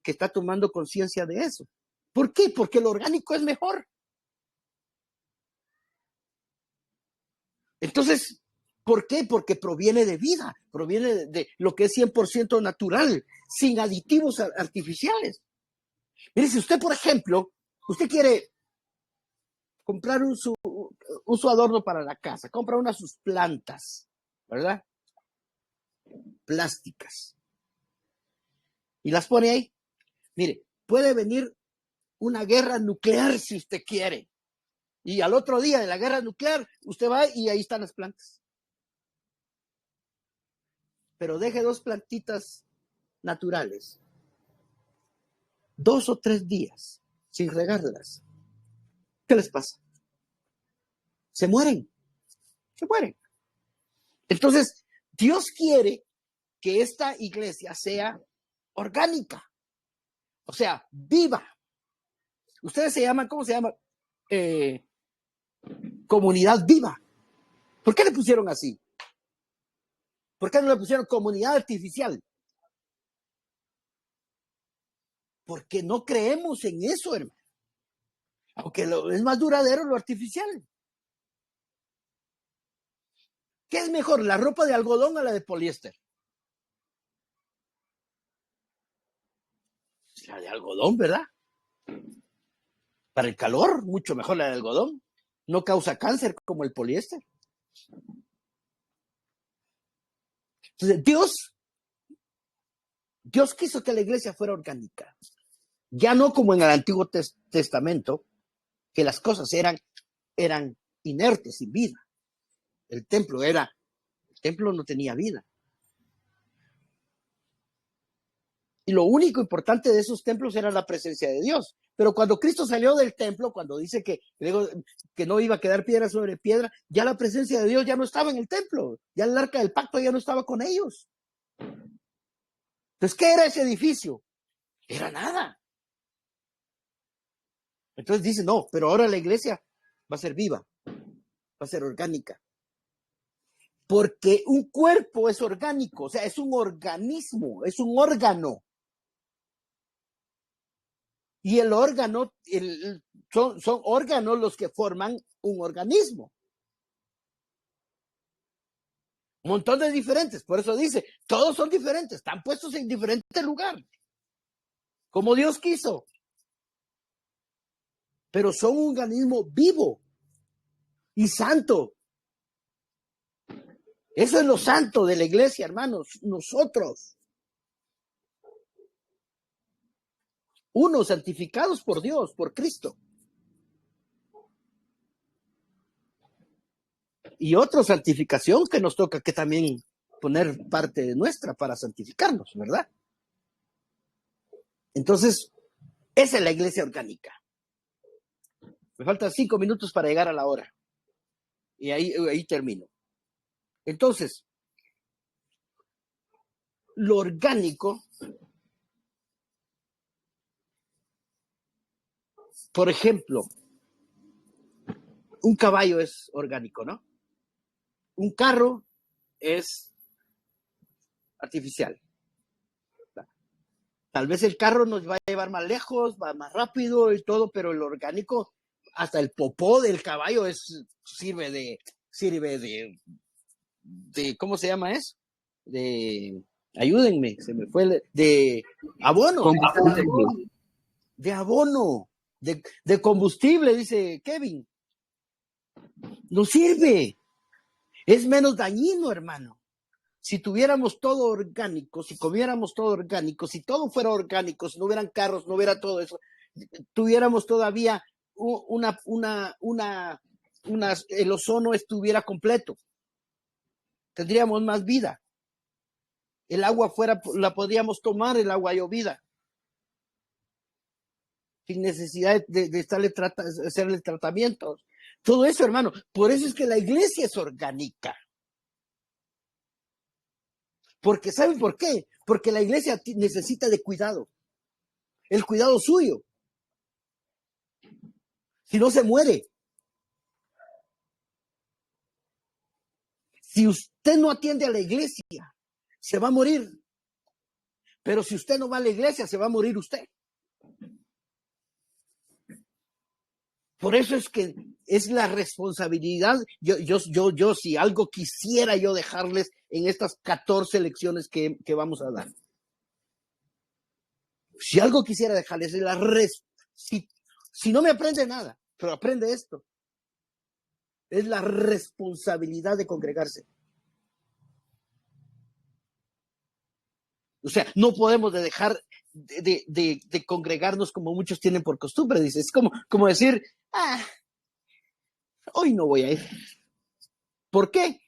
que está tomando conciencia de eso. ¿Por qué? Porque lo orgánico es mejor. Entonces, ¿por qué? Porque proviene de vida, proviene de lo que es 100% natural, sin aditivos artificiales. Mire, si usted, por ejemplo, usted quiere comprar su adorno para la casa, compra una de sus plantas, ¿verdad? Plásticas. Y las pone ahí. Mire, puede venir una guerra nuclear si usted quiere. Y al otro día de la guerra nuclear, usted va y ahí están las plantas. Pero deje 2 plantitas naturales, 2 o 3 días sin regarlas. ¿Qué les pasa? Se mueren. Entonces, Dios quiere que esta iglesia sea orgánica, o sea, viva. Ustedes se llaman, ¿cómo se llama? Comunidad viva. ¿Por qué le pusieron así? ¿Por qué no le pusieron comunidad artificial? Porque no creemos en eso, hermano. Aunque es más duradero lo artificial. ¿Qué es mejor, la ropa de algodón o la de poliéster? La de algodón, ¿verdad? Para el calor, mucho mejor la de algodón. No causa cáncer como el poliéster. Entonces, Dios quiso que la iglesia fuera orgánica. Ya no como en el Antiguo Testamento, que las cosas eran inertes, sin vida. El templo no tenía vida. Y lo único importante de esos templos era la presencia de Dios. Pero cuando Cristo salió del templo, cuando dice que no iba a quedar piedra sobre piedra, ya la presencia de Dios ya no estaba en el templo. Ya el arca del pacto ya no estaba con ellos. Entonces, ¿qué era ese edificio? Era nada. Entonces dice, no, pero ahora la iglesia va a ser viva, va a ser orgánica. Porque un cuerpo es orgánico, o sea, es un organismo, es un órgano. Y el órgano, son órganos los que forman un organismo. Un montón de diferentes, por eso dice, todos son diferentes, están puestos en diferente lugar, como Dios quiso. Pero son un organismo vivo y santo. Eso es lo santo de la iglesia, hermanos, nosotros. Unos santificados por Dios, por Cristo. Y otra santificación que nos toca que también poner parte nuestra para santificarnos, ¿verdad? Entonces, esa es la iglesia orgánica. Me faltan 5 minutos para llegar a la hora. Y ahí termino. Entonces, lo orgánico, por ejemplo, un caballo es orgánico, ¿no? Un carro es artificial. Tal vez el carro nos va a llevar más lejos, va más rápido y todo, pero el orgánico, hasta el popó del caballo sirve de ¿cómo se llama eso? Ayúdenme, se me fue, de abono. De abono, de combustible, dice Kevin. No sirve. Es menos dañino, hermano. Si tuviéramos todo orgánico, si comiéramos todo orgánico, si todo fuera orgánico, si no hubieran carros, no hubiera todo eso, tuviéramos todavía el ozono estuviera completo. Tendríamos más vida. El agua la podríamos tomar, el agua llovida. Sin necesidad de hacerle tratamientos. Todo eso, hermano. Por eso es que la iglesia es orgánica. Porque, ¿saben por qué? Porque la iglesia necesita de cuidado. El cuidado suyo. Si no, se muere. Si usted no atiende a la iglesia, se va a morir. Pero si usted no va a la iglesia, se va a morir usted. Por eso es que es la responsabilidad. Yo si algo quisiera yo dejarles en estas 14 lecciones que vamos a dar. Si algo quisiera dejarles es si no me aprende nada, pero aprende esto. Es la responsabilidad de congregarse. O sea, no podemos dejar de congregarnos como muchos tienen por costumbre. Dice, es como decir, hoy no voy a ir. ¿Por qué?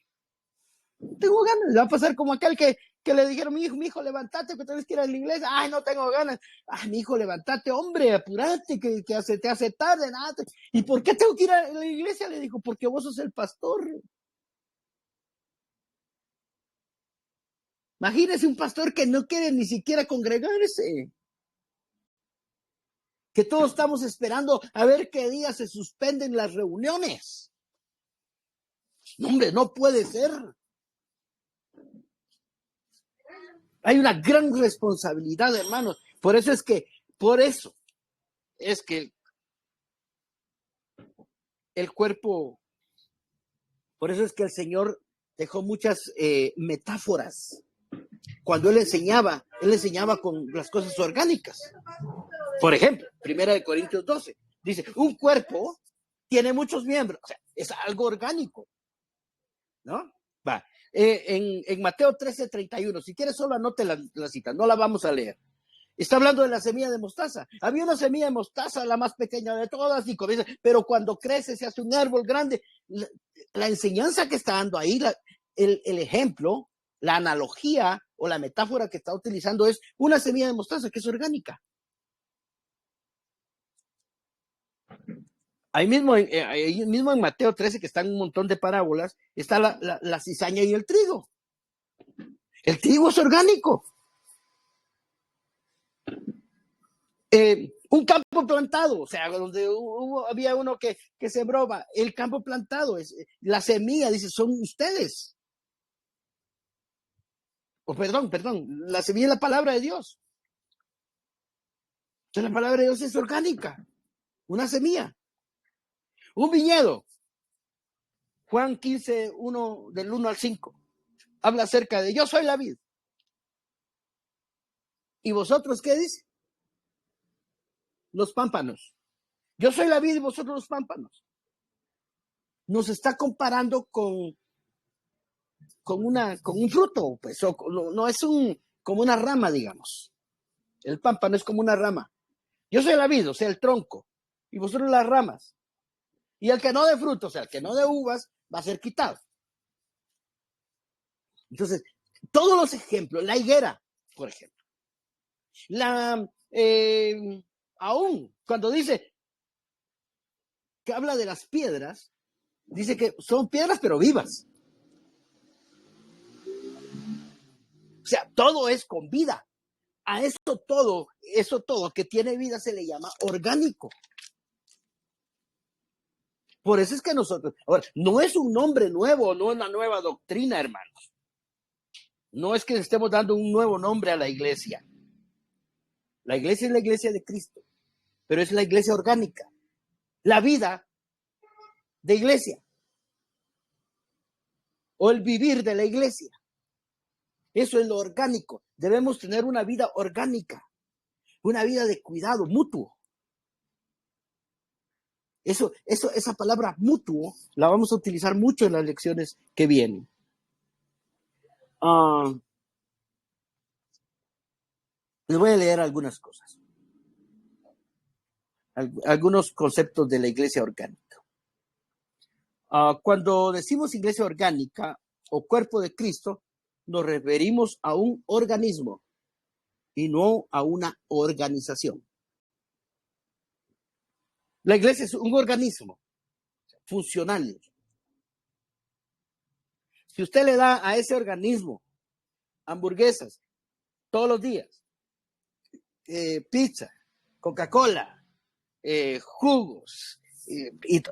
Tengo ganas. Le va a pasar como aquel que le dijeron, mi hijo, levántate, que tienes que ir a la iglesia. Ay, no tengo ganas. Ay, mi hijo, levántate, hombre, apúrate, que te hace tarde. Nada. ¿Y por qué tengo que ir a la iglesia? Le dijo, porque vos sos el pastor. Imagínese un pastor que no quiere ni siquiera congregarse. Que todos estamos esperando a ver qué día se suspenden las reuniones. No, hombre, no puede ser. Hay una gran responsabilidad, hermanos. Por eso es que el cuerpo, por eso es que el Señor dejó muchas metáforas. Cuando él enseñaba con las cosas orgánicas. Por ejemplo, 1 Corintios 12. Dice, un cuerpo tiene muchos miembros, o sea, es algo orgánico, ¿no? Va. En Mateo 13:31, si quieres solo anote la cita, no la vamos a leer. Está hablando de la semilla de mostaza. Había una semilla de mostaza, la más pequeña de todas, y comienza, pero cuando crece se hace un árbol grande. La enseñanza que está dando ahí, el ejemplo, la analogía o la metáfora que está utilizando es una semilla de mostaza que es orgánica. Ahí mismo en Mateo 13, que están un montón de parábolas, está la cizaña y el trigo. El trigo es orgánico. Un campo plantado, o sea, donde había uno que sembró, el campo plantado, la semilla, dice, son ustedes. Perdón, la semilla es la palabra de Dios. Entonces la palabra de Dios es orgánica, una semilla. Un viñedo, Juan 15, del 1 al 5, habla acerca de yo soy la vid. ¿Y vosotros qué dice? Los pámpanos. Yo soy la vid y vosotros los pámpanos. Nos está comparando con un fruto, pues, no es como una rama, digamos. El pámpano es como una rama. Yo soy la vid, o sea, el tronco, y vosotros las ramas. Y el que no dé fruto, o sea, el que no dé uvas, va a ser quitado. Entonces, todos los ejemplos, la higuera, por ejemplo, aún cuando dice que habla de las piedras, dice que son piedras pero vivas. O sea, todo es con vida. A eso todo que tiene vida se le llama orgánico. Por eso es que nosotros, ahora, no es un nombre nuevo, no es una nueva doctrina, hermanos. No es que estemos dando un nuevo nombre a la iglesia. La iglesia es la iglesia de Cristo, pero es la iglesia orgánica. La vida de iglesia. O el vivir de la iglesia. Eso es lo orgánico. Debemos tener una vida orgánica. Una vida de cuidado mutuo. Esa palabra mutuo la vamos a utilizar mucho en las lecciones que vienen. Les voy a leer algunas cosas. Algunos conceptos de la iglesia orgánica. Cuando decimos iglesia orgánica o cuerpo de Cristo, nos referimos a un organismo y no a una organización. La iglesia es un organismo funcional. Si usted le da a ese organismo hamburguesas todos los días, pizza, Coca-Cola, jugos, y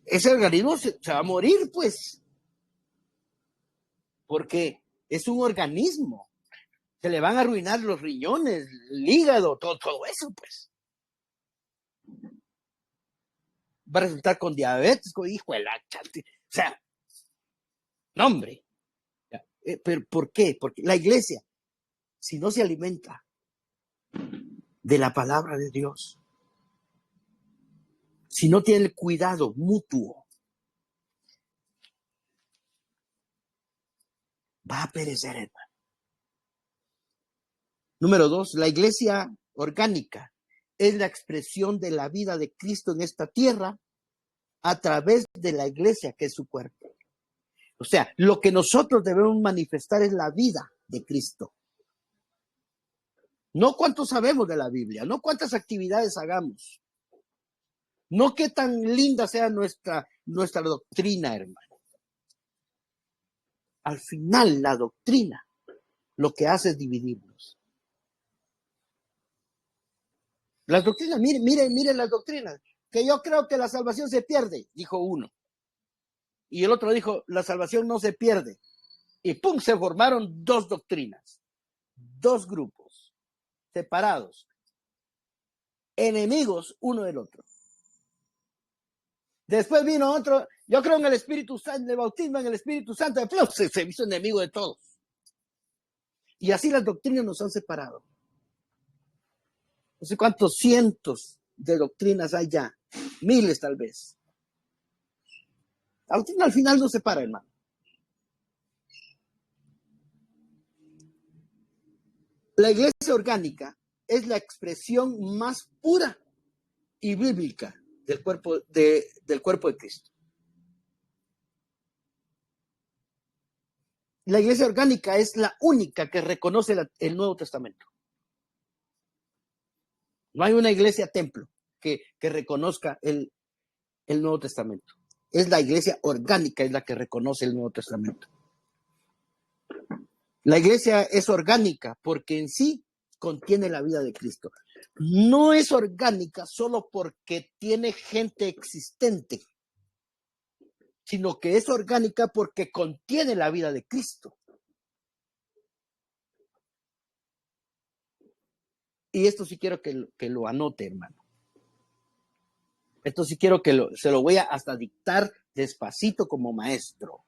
ese organismo se va a morir, pues, porque es un organismo. Se le van a arruinar los riñones, el hígado, todo eso, pues. Va a resultar con diabetes, con hijo de la chante. O sea, no, hombre. ¿Pero por qué? Porque la iglesia, si no se alimenta de la palabra de Dios, si no tiene el cuidado mutuo, va a perecer, hermano. Número 2, la iglesia orgánica es la expresión de la vida de Cristo en esta tierra a través de la iglesia, que es su cuerpo. O sea, lo que nosotros debemos manifestar es la vida de Cristo. No cuánto sabemos de la Biblia, no cuántas actividades hagamos, no qué tan linda sea nuestra doctrina, hermano. Al final, la doctrina lo que hace es dividirnos. Las doctrinas, miren las doctrinas, que yo creo que la salvación se pierde, dijo uno. Y el otro dijo, la salvación no se pierde. Y ¡pum! Se formaron dos doctrinas, dos grupos separados, enemigos uno del otro. Después vino otro, yo creo en el Espíritu Santo, en el bautismo en el Espíritu Santo, se hizo enemigo de todos. Y así las doctrinas nos han separado. No sé cuántos cientos de doctrinas hay ya, miles tal vez. La doctrina al final no se para, hermano. La iglesia orgánica es la expresión más pura y bíblica del cuerpo de Cristo. La iglesia orgánica es la única que reconoce el Nuevo Testamento. No hay una iglesia templo que reconozca el Nuevo Testamento. Es la iglesia orgánica, es la que reconoce el Nuevo Testamento. La iglesia es orgánica porque en sí contiene la vida de Cristo. No es orgánica solo porque tiene gente existente, sino que es orgánica porque contiene la vida de Cristo. Y esto sí quiero que lo anote, hermano. Esto sí quiero que se lo voy a hasta dictar despacito como maestro.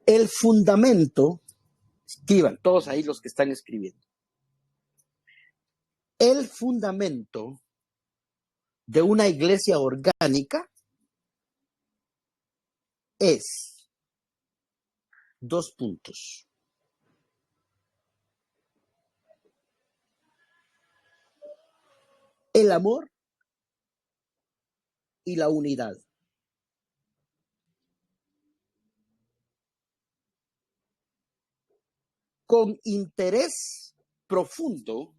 El fundamento, escriban todos ahí los que están escribiendo. El fundamento de una iglesia orgánica es 2 puntos. El amor y la unidad. Con interés profundo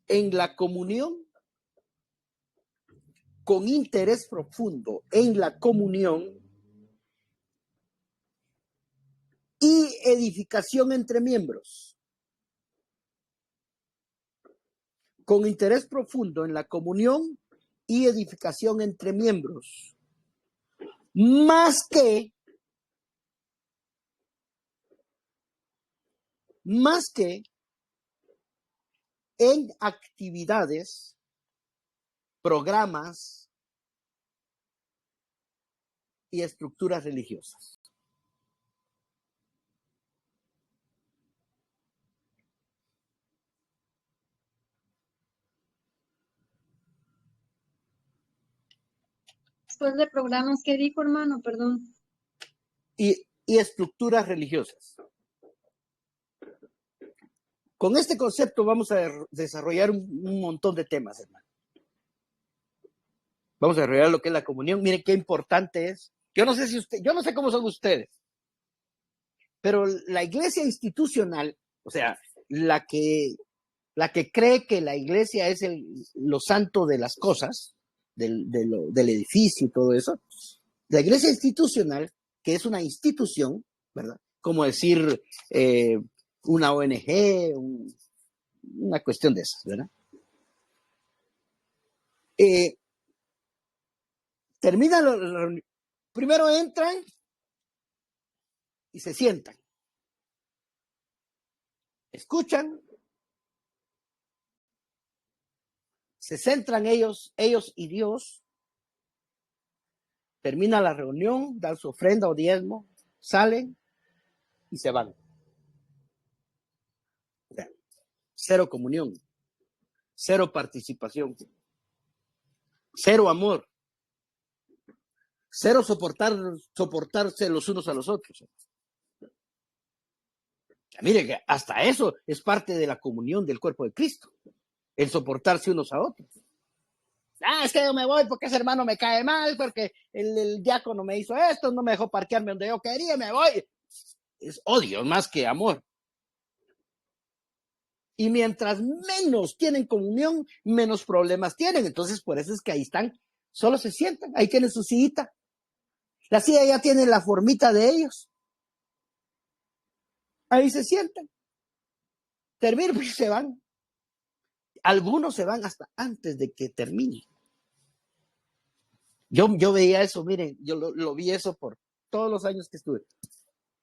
en la comunión, con interés profundo en la comunión y edificación entre miembros. Con interés profundo en la comunión y edificación entre miembros. Más que en actividades, programas y estructuras religiosas. Después de programas, ¿qué dijo, hermano? Perdón. Y estructuras religiosas. Con este concepto vamos a desarrollar un montón de temas, hermano. Vamos a desarrollar lo que es la comunión. Miren qué importante es. Yo no sé cómo son ustedes, pero la iglesia institucional, o sea, la que cree que la iglesia es lo santo de las cosas, del edificio y todo eso, la iglesia institucional, que es una institución, ¿verdad? Como decir una ONG, una cuestión de esas, ¿verdad? Terminan la reunión. Primero entran y se sientan. Escuchan. Se centran ellos y Dios. Termina la reunión, dan su ofrenda o diezmo, salen y se van. O sea, cero comunión, cero participación, cero amor, cero soportarse los unos a los otros. Mire que hasta eso es parte de la comunión del cuerpo de Cristo, el soportarse unos a otros. Es que yo me voy porque ese hermano me cae mal, porque el diácono me hizo esto, no me dejó parquearme donde yo quería, me voy. Es odio más que amor. Y mientras menos tienen comunión, menos problemas tienen. Entonces, por eso es que ahí están, solo se sientan, ahí tienen su sillita. La silla ya tiene la formita de ellos. Ahí se sientan. Terminan y se van. Algunos se van hasta antes de que termine. Yo veía eso, miren, yo lo vi eso por todos los años que estuve.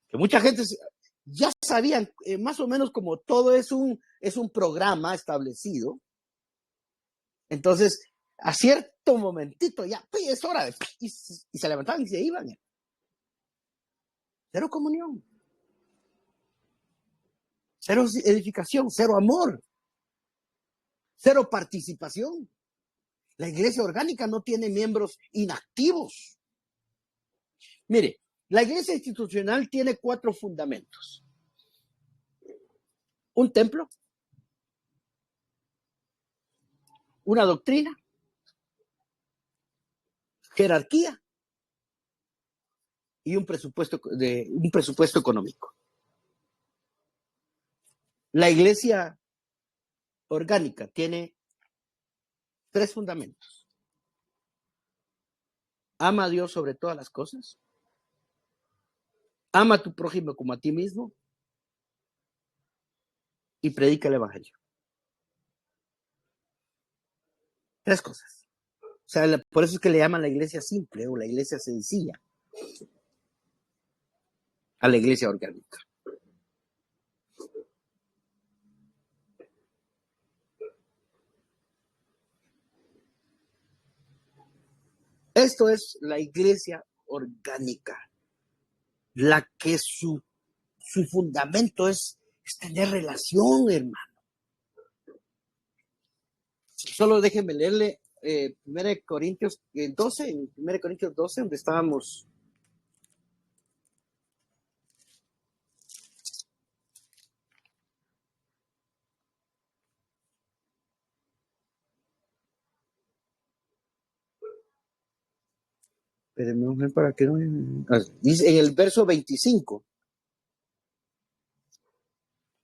Que mucha gente ya sabían más o menos como todo es un programa establecido. Entonces, a cierto momentito ya, es hora de... Y se levantaban y se iban. Cero comunión. cero edificación, cero amor, cero participación. La iglesia orgánica no tiene miembros inactivos. Mire, la iglesia institucional tiene 4 fundamentos. Un templo, una doctrina, jerarquía y un presupuesto económico. La iglesia orgánica tiene 3 fundamentos. Ama a Dios sobre todas las cosas. Ama a tu prójimo como a ti mismo. Y predica el evangelio. 3 cosas. O sea, por eso es que le llaman la iglesia simple o la iglesia sencilla a la iglesia orgánica. Esto es la iglesia orgánica, la que su fundamento es tener relación, hermano. Solo déjenme leerle 1 Corintios 12, en 1 Corintios 12, donde estábamos. Espérenme para que no. Dice en el verso 25.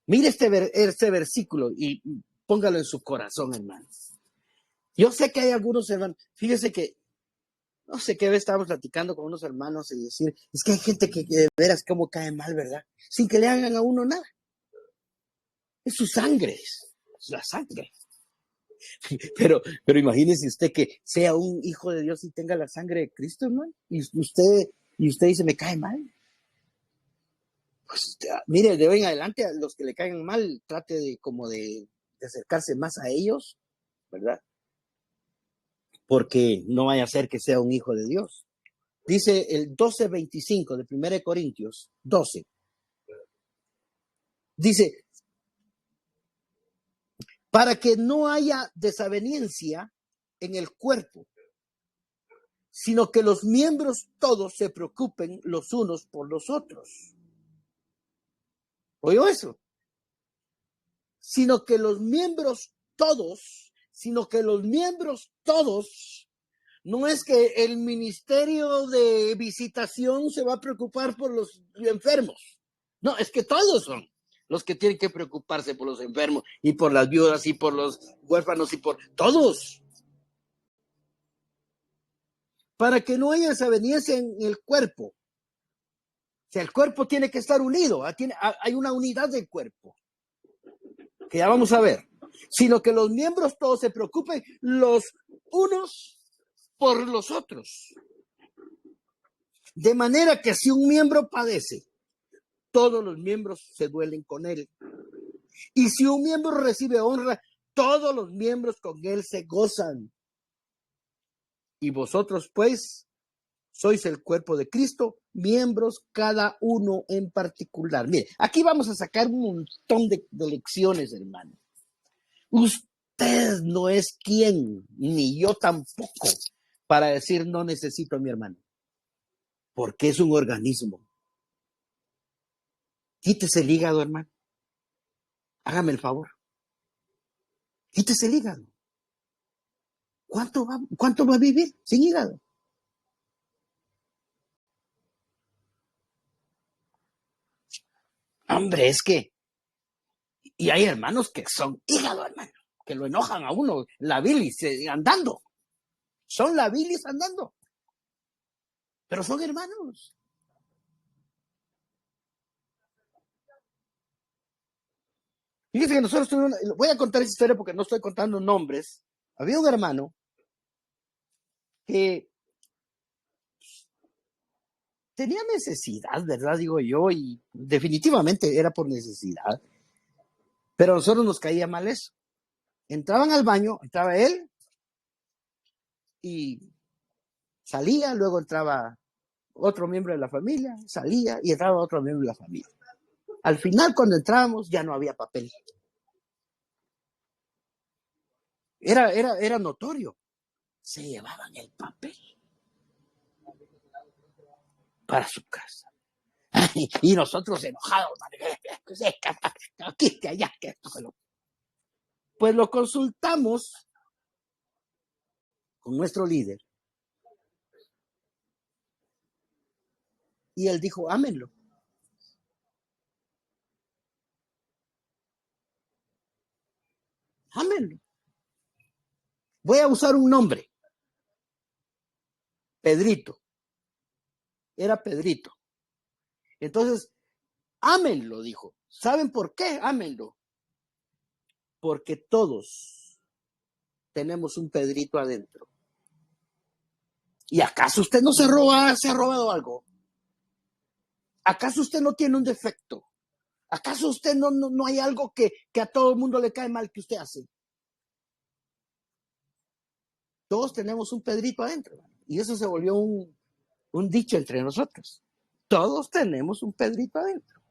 Mire este versículo y póngalo en su corazón, hermano. Yo sé que hay algunos hermanos, fíjese que, no sé qué vez estábamos platicando con unos hermanos y decir, es que hay gente que de veras como cae mal, ¿verdad? Sin que le hagan a uno nada. Es su sangre, es la sangre. Pero imagínese usted que sea un hijo de Dios y tenga la sangre de Cristo, hermano. Y usted dice, me cae mal. Pues mire, de hoy en adelante a los que le caigan mal, trate de acercarse más a ellos, ¿verdad? Porque no vaya a ser que sea un hijo de Dios. Dice el 12:25 de 1 Corintios 12. Dice, para que no haya desaveniencia en el cuerpo, sino que los miembros todos se preocupen los unos por los otros. ¿Oyó eso? Sino que los miembros todos, no es que el ministerio de visitación se va a preocupar por los enfermos. No, es que todos son los que tienen que preocuparse por los enfermos y por las viudas y por los huérfanos y por todos. Para que no haya desaveniencia en el cuerpo. O sea, el cuerpo tiene que estar unido. Hay una unidad del cuerpo. Que ya vamos a ver. Sino que los miembros todos se preocupen los unos por los otros. De manera que si un miembro padece, todos los miembros se duelen con él. Y si un miembro recibe honra, todos los miembros con él se gozan. Y vosotros, pues, sois el cuerpo de Cristo, miembros cada uno en particular. Mire, aquí vamos a sacar un montón de lecciones, hermano. Usted no es quien, ni yo tampoco, para decir no necesito a mi hermano. Porque es un organismo. Quítese el hígado, hermano. Hágame el favor. Quítese el hígado. ¿Cuánto va a vivir sin hígado? Hombre, es que... Y hay hermanos que son hígado, hermano. Que lo enojan a uno. La bilis andando. Son la bilis andando. Pero son hermanos. Fíjense que nosotros tuvimos... Voy a contar esa historia porque no estoy contando nombres. Había un hermano que tenía necesidad, ¿verdad? Digo yo, y definitivamente era por necesidad. Pero a nosotros nos caía mal eso. Entraban al baño, entraba él y salía, luego entraba otro miembro de la familia, salía y entraba otro miembro de la familia. Al final, cuando entrábamos, ya no había papel. Era notorio. Se llevaban el papel para su casa. Y nosotros enojados. Aquí, que allá, que esto. Pues lo consultamos con nuestro líder. Y él dijo, ámenlo. Ámenlo. Voy a usar un nombre. Pedrito. Era Pedrito. Entonces, ámenlo, dijo. ¿Saben por qué? Ámenlo. Porque todos tenemos un Pedrito adentro. ¿Y acaso usted no se ha robado algo? ¿Acaso usted no tiene un defecto? ¿Acaso usted no hay algo que a todo el mundo le cae mal que usted hace? Todos tenemos un Pedrito adentro. Y eso se volvió un dicho entre nosotros. Todos tenemos un Pedrito adentro.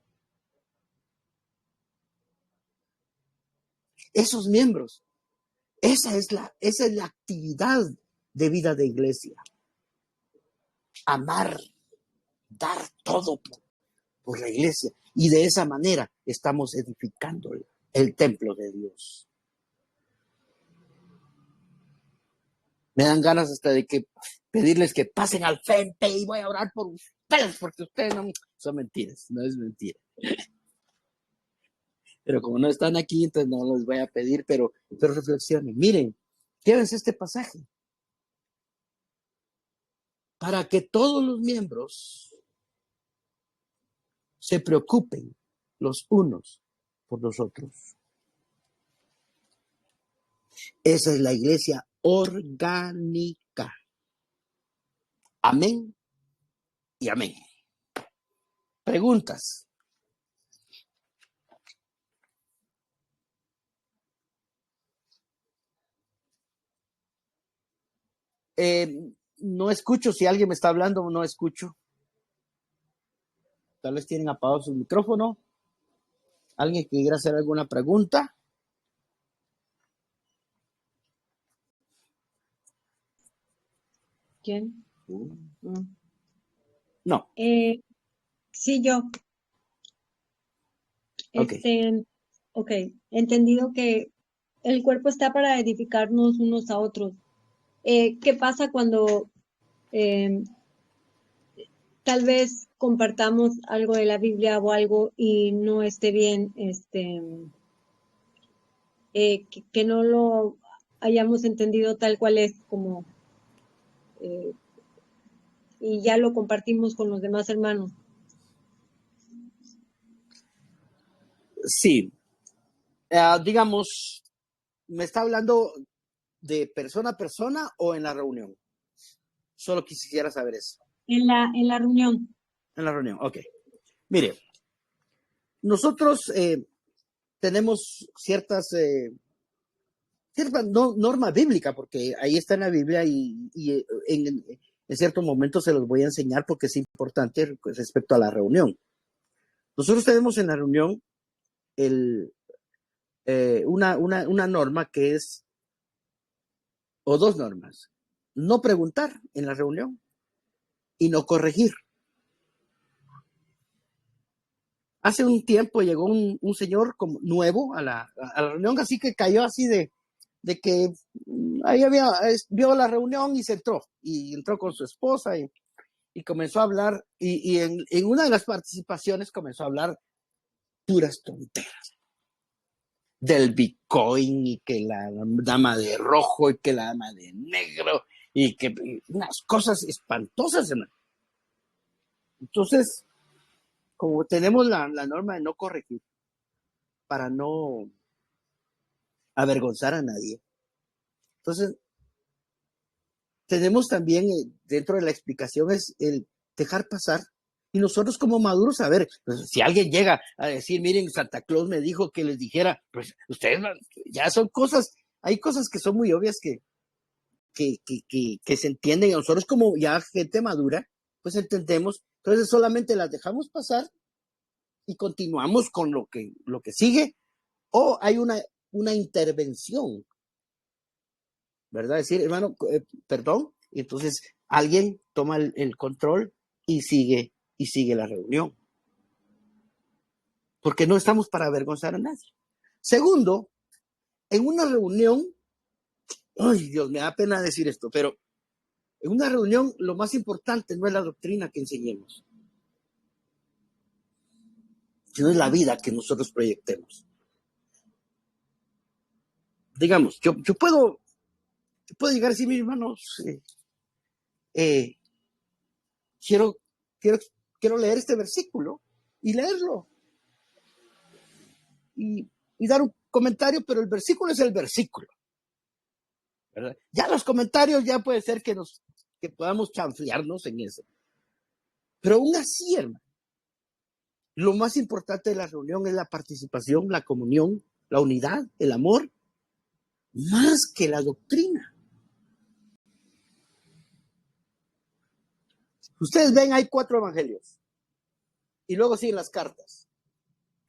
Esos miembros, esa es la actividad de vida de iglesia. Amar, dar todo por la iglesia. Y de esa manera estamos edificando el templo de Dios. Me dan ganas hasta de pedirles que pasen al frente y voy a orar por ustedes, porque ustedes no son mentiras, no es mentira. Pero como no están aquí, entonces no les voy a pedir, pero reflexionen. Miren, llévense este pasaje. Para que todos los miembros se preocupen los unos por los otros. Esa es la iglesia orgánica. Amén y amén. Preguntas. No escucho, si alguien me está hablando, no escucho. Tal vez tienen apagado su micrófono. ¿Alguien que quiera hacer alguna pregunta? ¿Quién? No. Sí, yo. Ok. Ok, entendido que el cuerpo está para edificarnos unos a otros. ¿Qué pasa cuando tal vez compartamos algo de la Biblia o algo y no esté bien, que no lo hayamos entendido tal cual es como y ya lo compartimos con los demás hermanos? Sí. Digamos, ¿me está hablando de persona a persona o en la reunión? Solo quisiera saber eso. En la reunión. En la reunión, ok. Mire, nosotros tenemos cierta norma bíblica, porque ahí está en la Biblia y en cierto momento se los voy a enseñar porque es importante respecto a la reunión. Nosotros tenemos en la reunión una norma que es, o dos normas: no preguntar en la reunión y no corregir. Hace un tiempo llegó un señor como nuevo a la reunión, así que cayó así de que ahí vio la reunión y se entró con su esposa y comenzó a hablar, y en una de las participaciones comenzó a hablar puras tonteras del Bitcoin y que la dama de rojo y que la dama de negro y que unas cosas espantosas, hermano. Entonces, como tenemos la norma de no corregir para no avergonzar a nadie, entonces tenemos también dentro de la explicación es el dejar pasar. Y nosotros como maduros, a ver, pues, si alguien llega a decir, miren, Santa Claus me dijo que les dijera, pues ustedes ya son cosas, hay cosas que son muy obvias que se entienden. Y nosotros como ya gente madura, pues entendemos. Entonces solamente las dejamos pasar y continuamos con lo que sigue, o hay una intervención, ¿verdad? Decir, hermano, perdón, y entonces alguien toma el control y sigue la reunión. Porque no estamos para avergonzar a nadie. Segundo, en una reunión, ay Dios, me da pena decir esto, pero en una reunión lo más importante no es la doctrina que enseñemos, sino es la vida que nosotros proyectemos. Digamos, yo puedo llegar a decir, mis hermanos, quiero leer este versículo y leerlo y dar un comentario, pero el versículo es el versículo, ¿verdad? Ya los comentarios ya puede ser que podamos chanflearnos en eso, pero aún así, hermano, lo más importante de la reunión es la participación, la comunión, la unidad, el amor, más que la doctrina. Ustedes ven, hay 4 evangelios y luego siguen las cartas.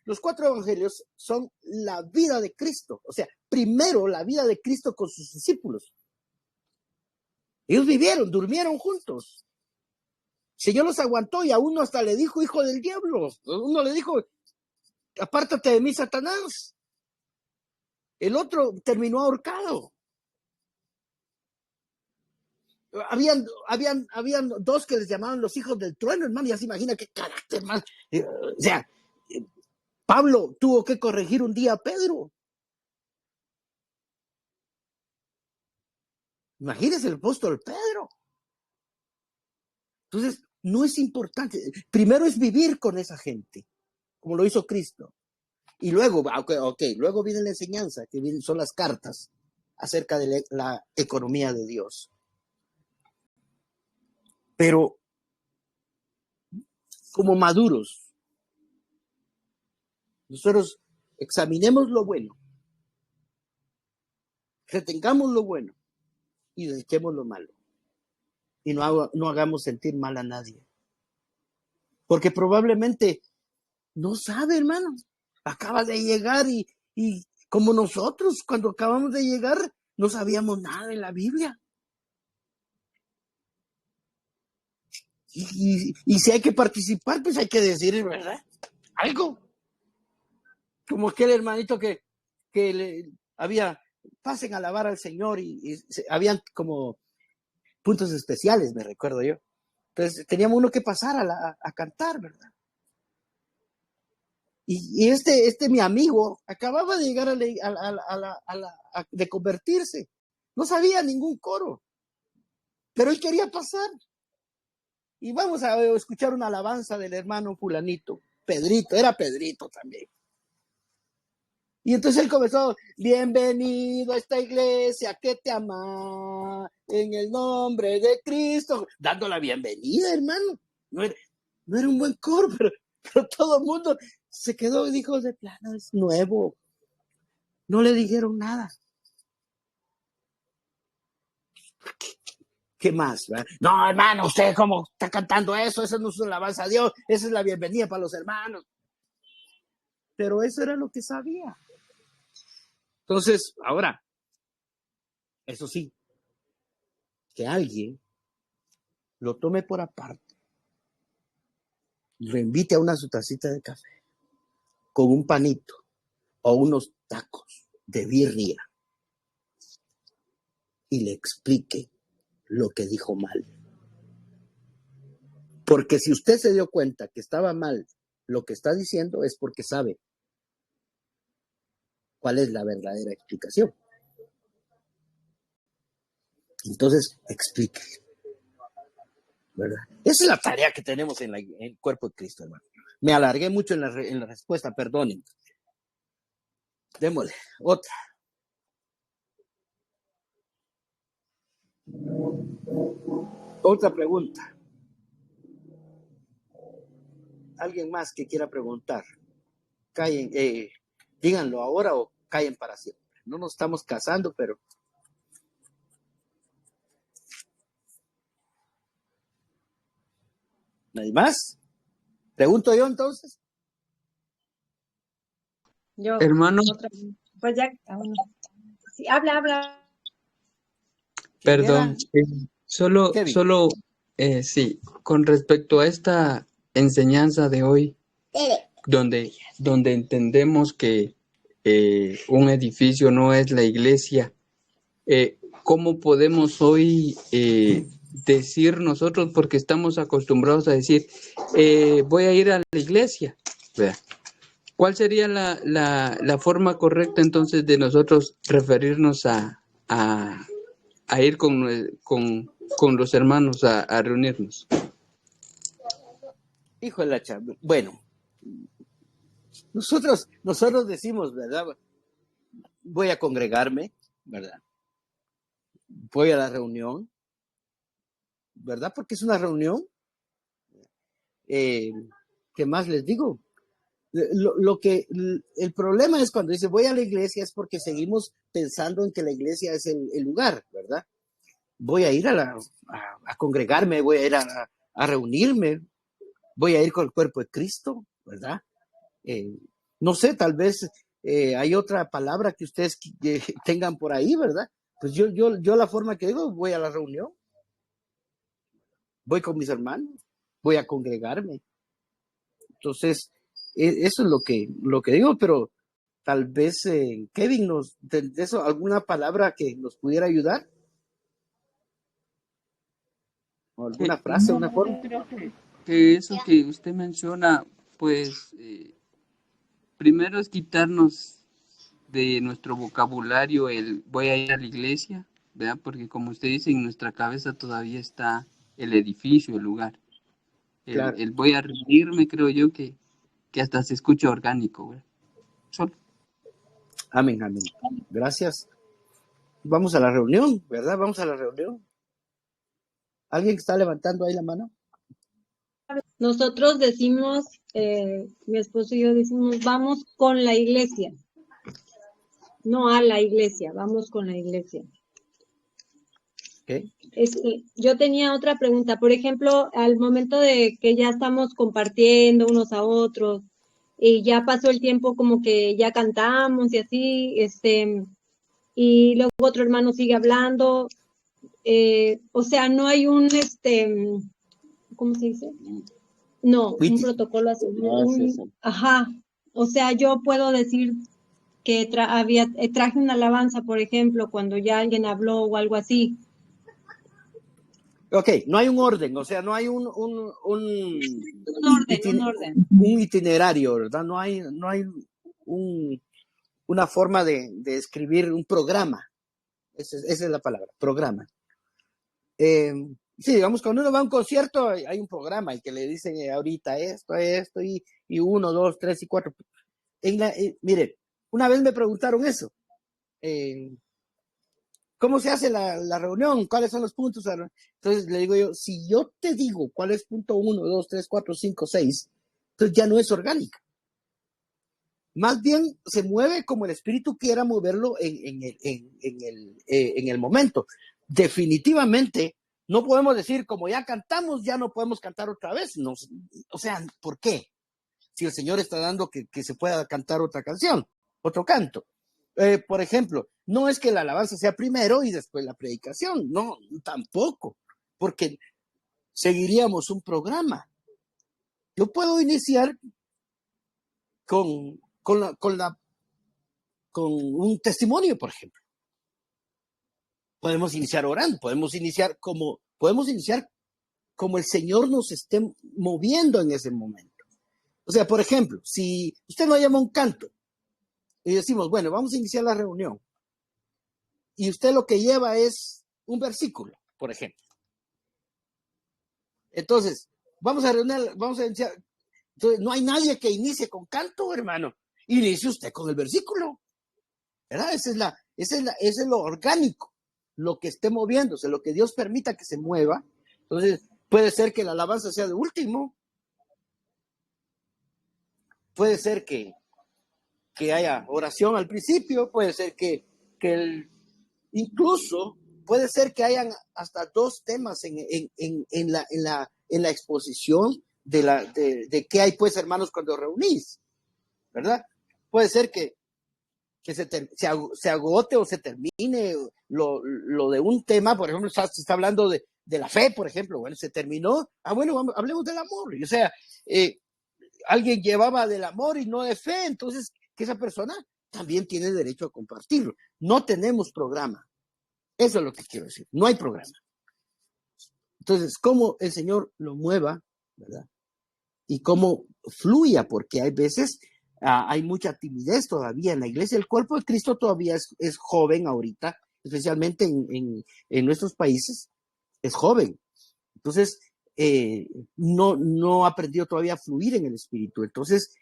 Los 4 evangelios son la vida de Cristo, o sea, primero la vida de Cristo con sus discípulos. Ellos durmieron juntos. El Señor los aguantó y a uno hasta le dijo hijo del diablo. Uno le dijo, apártate de mí, Satanás. El otro terminó ahorcado. Habían 2 que les llamaban los hijos del trueno, hermano. Ya se imagina qué carácter más. O sea, Pablo tuvo que corregir un día a Pedro. Imagínese el apóstol Pedro. Entonces, no es importante. Primero es vivir con esa gente, como lo hizo Cristo. Y luego, luego viene la enseñanza, que son las cartas acerca de la economía de Dios. Pero, como maduros, nosotros examinemos lo bueno, retengamos lo bueno y desechemos lo malo. Y no hagamos sentir mal a nadie. Porque probablemente no sabe, hermano. Acaba de llegar y como nosotros, cuando acabamos de llegar, no sabíamos nada de la Biblia. Y si hay que participar, pues hay que decir, ¿verdad? Algo. Como aquel hermanito que pasen a alabar al Señor y habían como puntos especiales, me recuerdo yo. Entonces teníamos uno que pasar a cantar, ¿verdad? Y mi amigo acababa de llegar de convertirse. No sabía ningún coro, pero él quería pasar. Y vamos a escuchar una alabanza del hermano fulanito, Pedrito, era Pedrito también. Y entonces él comenzó, bienvenido a esta iglesia que te ama, en el nombre de Cristo, dando la bienvenida, hermano. No era un buen coro, pero todo el mundo se quedó y dijo, de plano, es nuevo. No le dijeron nada. ¿Qué más? ¿Verdad? No, hermano, usted cómo está cantando eso, no es una alabanza a Dios, esa es la bienvenida para los hermanos. Pero eso era lo que sabía. Entonces, ahora, eso sí, que alguien lo tome por aparte, lo invite a su tacita de café, con un panito o unos tacos de birria y le explique lo que dijo mal. Porque si usted se dio cuenta que estaba mal lo que está diciendo, es porque sabe cuál es la verdadera explicación. Entonces, explique, ¿verdad? Esa es la tarea que tenemos en el cuerpo de Cristo, hermano. Me alargué mucho en la respuesta, perdonen. Démosle, otra. Otra pregunta. ¿Alguien más que quiera preguntar? Callen, díganlo ahora o callen para siempre. No nos estamos casando, pero... ¿Nadie más? ¿Pregunto yo entonces? Yo, Hermano, otra. Pues ya, bueno. Sí, habla. ¿Quién era? perdón, solo, Kevin. sí, con respecto a esta enseñanza de hoy, donde entendemos que un edificio no es la iglesia, ¿cómo podemos hoy decir nosotros, porque estamos acostumbrados a decir, voy a ir a la iglesia? Vea, ¿cuál sería la forma correcta entonces de nosotros referirnos a ir con los hermanos a reunirnos? Hijo de la chamba. Bueno, nosotros decimos, ¿verdad? Voy a congregarme, ¿verdad? Voy a la reunión, ¿verdad? Porque es una reunión. ¿Qué más les digo? El problema es cuando dice voy a la iglesia, es porque seguimos pensando en que la iglesia es el lugar, ¿verdad? Voy a ir a congregarme, voy a ir a reunirme, voy a ir con el cuerpo de Cristo, ¿verdad? No sé, tal vez hay otra palabra que ustedes tengan por ahí, ¿verdad? Pues yo la forma que digo, voy a la reunión, voy con mis hermanos, voy a congregarme. Entonces, eso es lo que digo, pero tal vez Kevin de eso, alguna palabra que nos pudiera ayudar, o alguna frase, una forma. Creo que eso que usted menciona, pues primero es quitarnos de nuestro vocabulario el voy a ir a la iglesia, ¿verdad? Porque como usted dice, en nuestra cabeza todavía está el edificio, el lugar. Claro. El voy a reunirme, creo yo que hasta se escucha orgánico, ¿verdad? Solo. Amén. Gracias. Vamos a la reunión, ¿verdad? Vamos a la reunión. ¿Alguien está levantando ahí la mano? Nosotros decimos, mi esposo y yo decimos, vamos con la iglesia. No a la iglesia, vamos con la iglesia. Okay. Yo tenía otra pregunta. Por ejemplo, al momento de que ya estamos compartiendo unos a otros, y ya pasó el tiempo como que ya cantamos y así, y luego otro hermano sigue hablando, o sea, no hay un, ¿cómo se dice? No, un protocolo así. Ajá, o sea, yo puedo decir que traje una alabanza, por ejemplo, cuando ya alguien habló o algo así. Ok, no hay un orden, o sea, no hay un orden. Un itinerario, ¿verdad? No hay una forma de escribir un programa. Esa es la palabra, programa. Sí, digamos, cuando uno va a un concierto hay un programa y que le dicen ahorita esto, y 1, 2, 3 y 4. Mire, una vez me preguntaron eso. ¿Cómo se hace la reunión? ¿Cuáles son los puntos? Entonces le digo yo, si yo te digo cuál es punto 1, 2, 3, 4, 5, 6, entonces ya no es orgánica. Más bien se mueve como el espíritu quiera moverlo en el momento. Definitivamente no podemos decir, como ya cantamos, ya no podemos cantar otra vez. No, o sea, ¿por qué? Si el Señor está dando que se pueda cantar otra canción, otro canto. Por ejemplo, no es que la alabanza sea primero y después la predicación, no, tampoco, porque seguiríamos un programa. Yo puedo iniciar con un testimonio, por ejemplo. Podemos iniciar orando, podemos iniciar como el Señor nos esté moviendo en ese momento. O sea, por ejemplo, si usted nos llama un canto y decimos, bueno, vamos a iniciar la reunión, y usted lo que lleva es un versículo, por ejemplo. Entonces, vamos a iniciar. Entonces, no hay nadie que inicie con canto, hermano. Inicie usted con el versículo, ¿verdad? Ese es lo orgánico, lo que esté moviéndose, lo que Dios permita que se mueva. Entonces, puede ser que la alabanza sea de último. Puede ser que haya oración al principio, puede ser incluso puede ser que hayan hasta 2 temas en la exposición de qué hay, pues, hermanos, cuando reunís, ¿verdad? puede ser que se agote o se termine lo de un tema. Por ejemplo, se está hablando de la fe, por ejemplo. Bueno, se terminó. Bueno, hablemos del amor. O sea, alguien llevaba del amor y no de fe, entonces que esa persona también tiene derecho a compartirlo. No tenemos programa. Eso es lo que quiero decir. No hay programa. Entonces, cómo el Señor lo mueva, ¿verdad? Y cómo fluya, porque hay veces hay mucha timidez todavía en la iglesia. El cuerpo de Cristo todavía es joven ahorita, especialmente en nuestros países, es joven. Entonces, no ha aprendido todavía a fluir en el Espíritu. Entonces,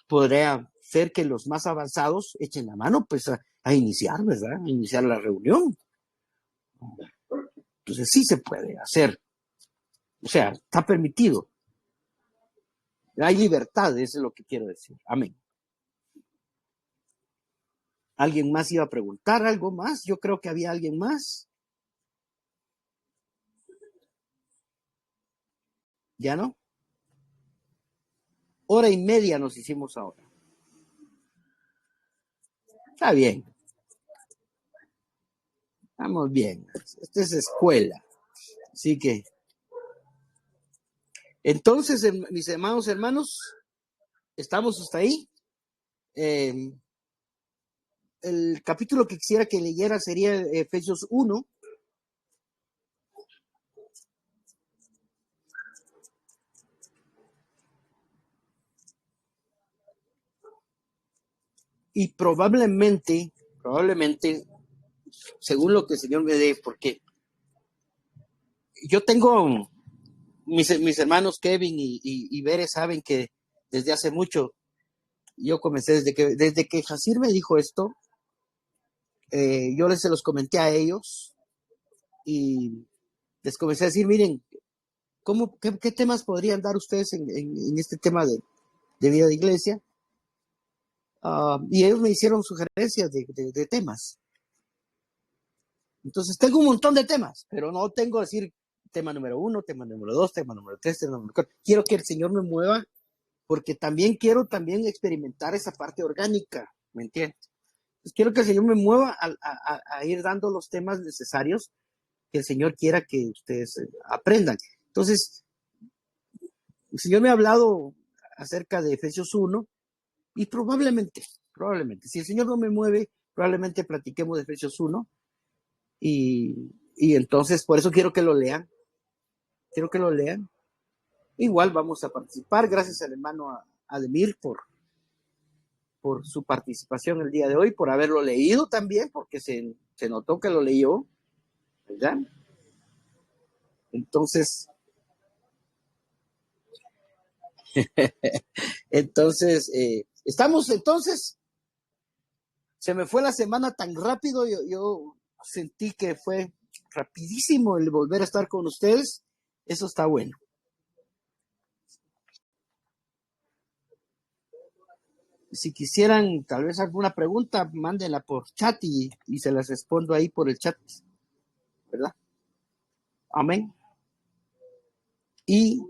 podría ser que los más avanzados echen la mano pues a iniciar, ¿verdad? A iniciar la reunión. Entonces, sí se puede hacer. O sea, está permitido. Hay libertad, eso es lo que quiero decir. Amén. ¿Alguien más iba a preguntar algo más? Yo creo que había alguien más. ¿Ya no? 1:30 nos hicimos ahora. Está bien. Estamos bien. Esta es escuela. Así que, entonces, mis hermanos, estamos hasta ahí. El capítulo que quisiera que leyera sería Efesios 1. Y probablemente, según lo que el Señor me dé, porque yo tengo, mis hermanos Kevin y Bere saben que desde hace mucho, yo comencé desde que Jacir me dijo esto, yo se los comenté a ellos y les comencé a decir, miren, qué temas podrían dar ustedes en este tema de vida de iglesia? Y ellos me hicieron sugerencias de temas. Entonces tengo un montón de temas, pero no tengo decir tema número 1, tema número 2, tema número 3, tema número 4. Quiero que el Señor me mueva, porque quiero experimentar esa parte orgánica, ¿me entiendes? Entonces, quiero que el Señor me mueva a ir dando los temas necesarios que el Señor quiera que ustedes aprendan. Entonces, el Señor me ha hablado acerca de Efesios 1 y probablemente, si el Señor no me mueve, probablemente platiquemos de Efesios 1 y entonces por eso quiero que lo lean. Igual vamos a participar. Gracias al hermano Ademir por su participación el día de hoy, por haberlo leído también, porque se notó que lo leyó, ¿verdad? Entonces, se me fue la semana tan rápido, yo sentí que fue rapidísimo el volver a estar con ustedes. Eso está bueno. Si quisieran tal vez alguna pregunta, mándenla por chat y se las respondo ahí por el chat, ¿verdad? Amén. Y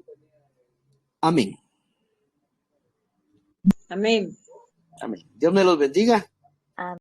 amén. Amén. Amén. Dios me los bendiga.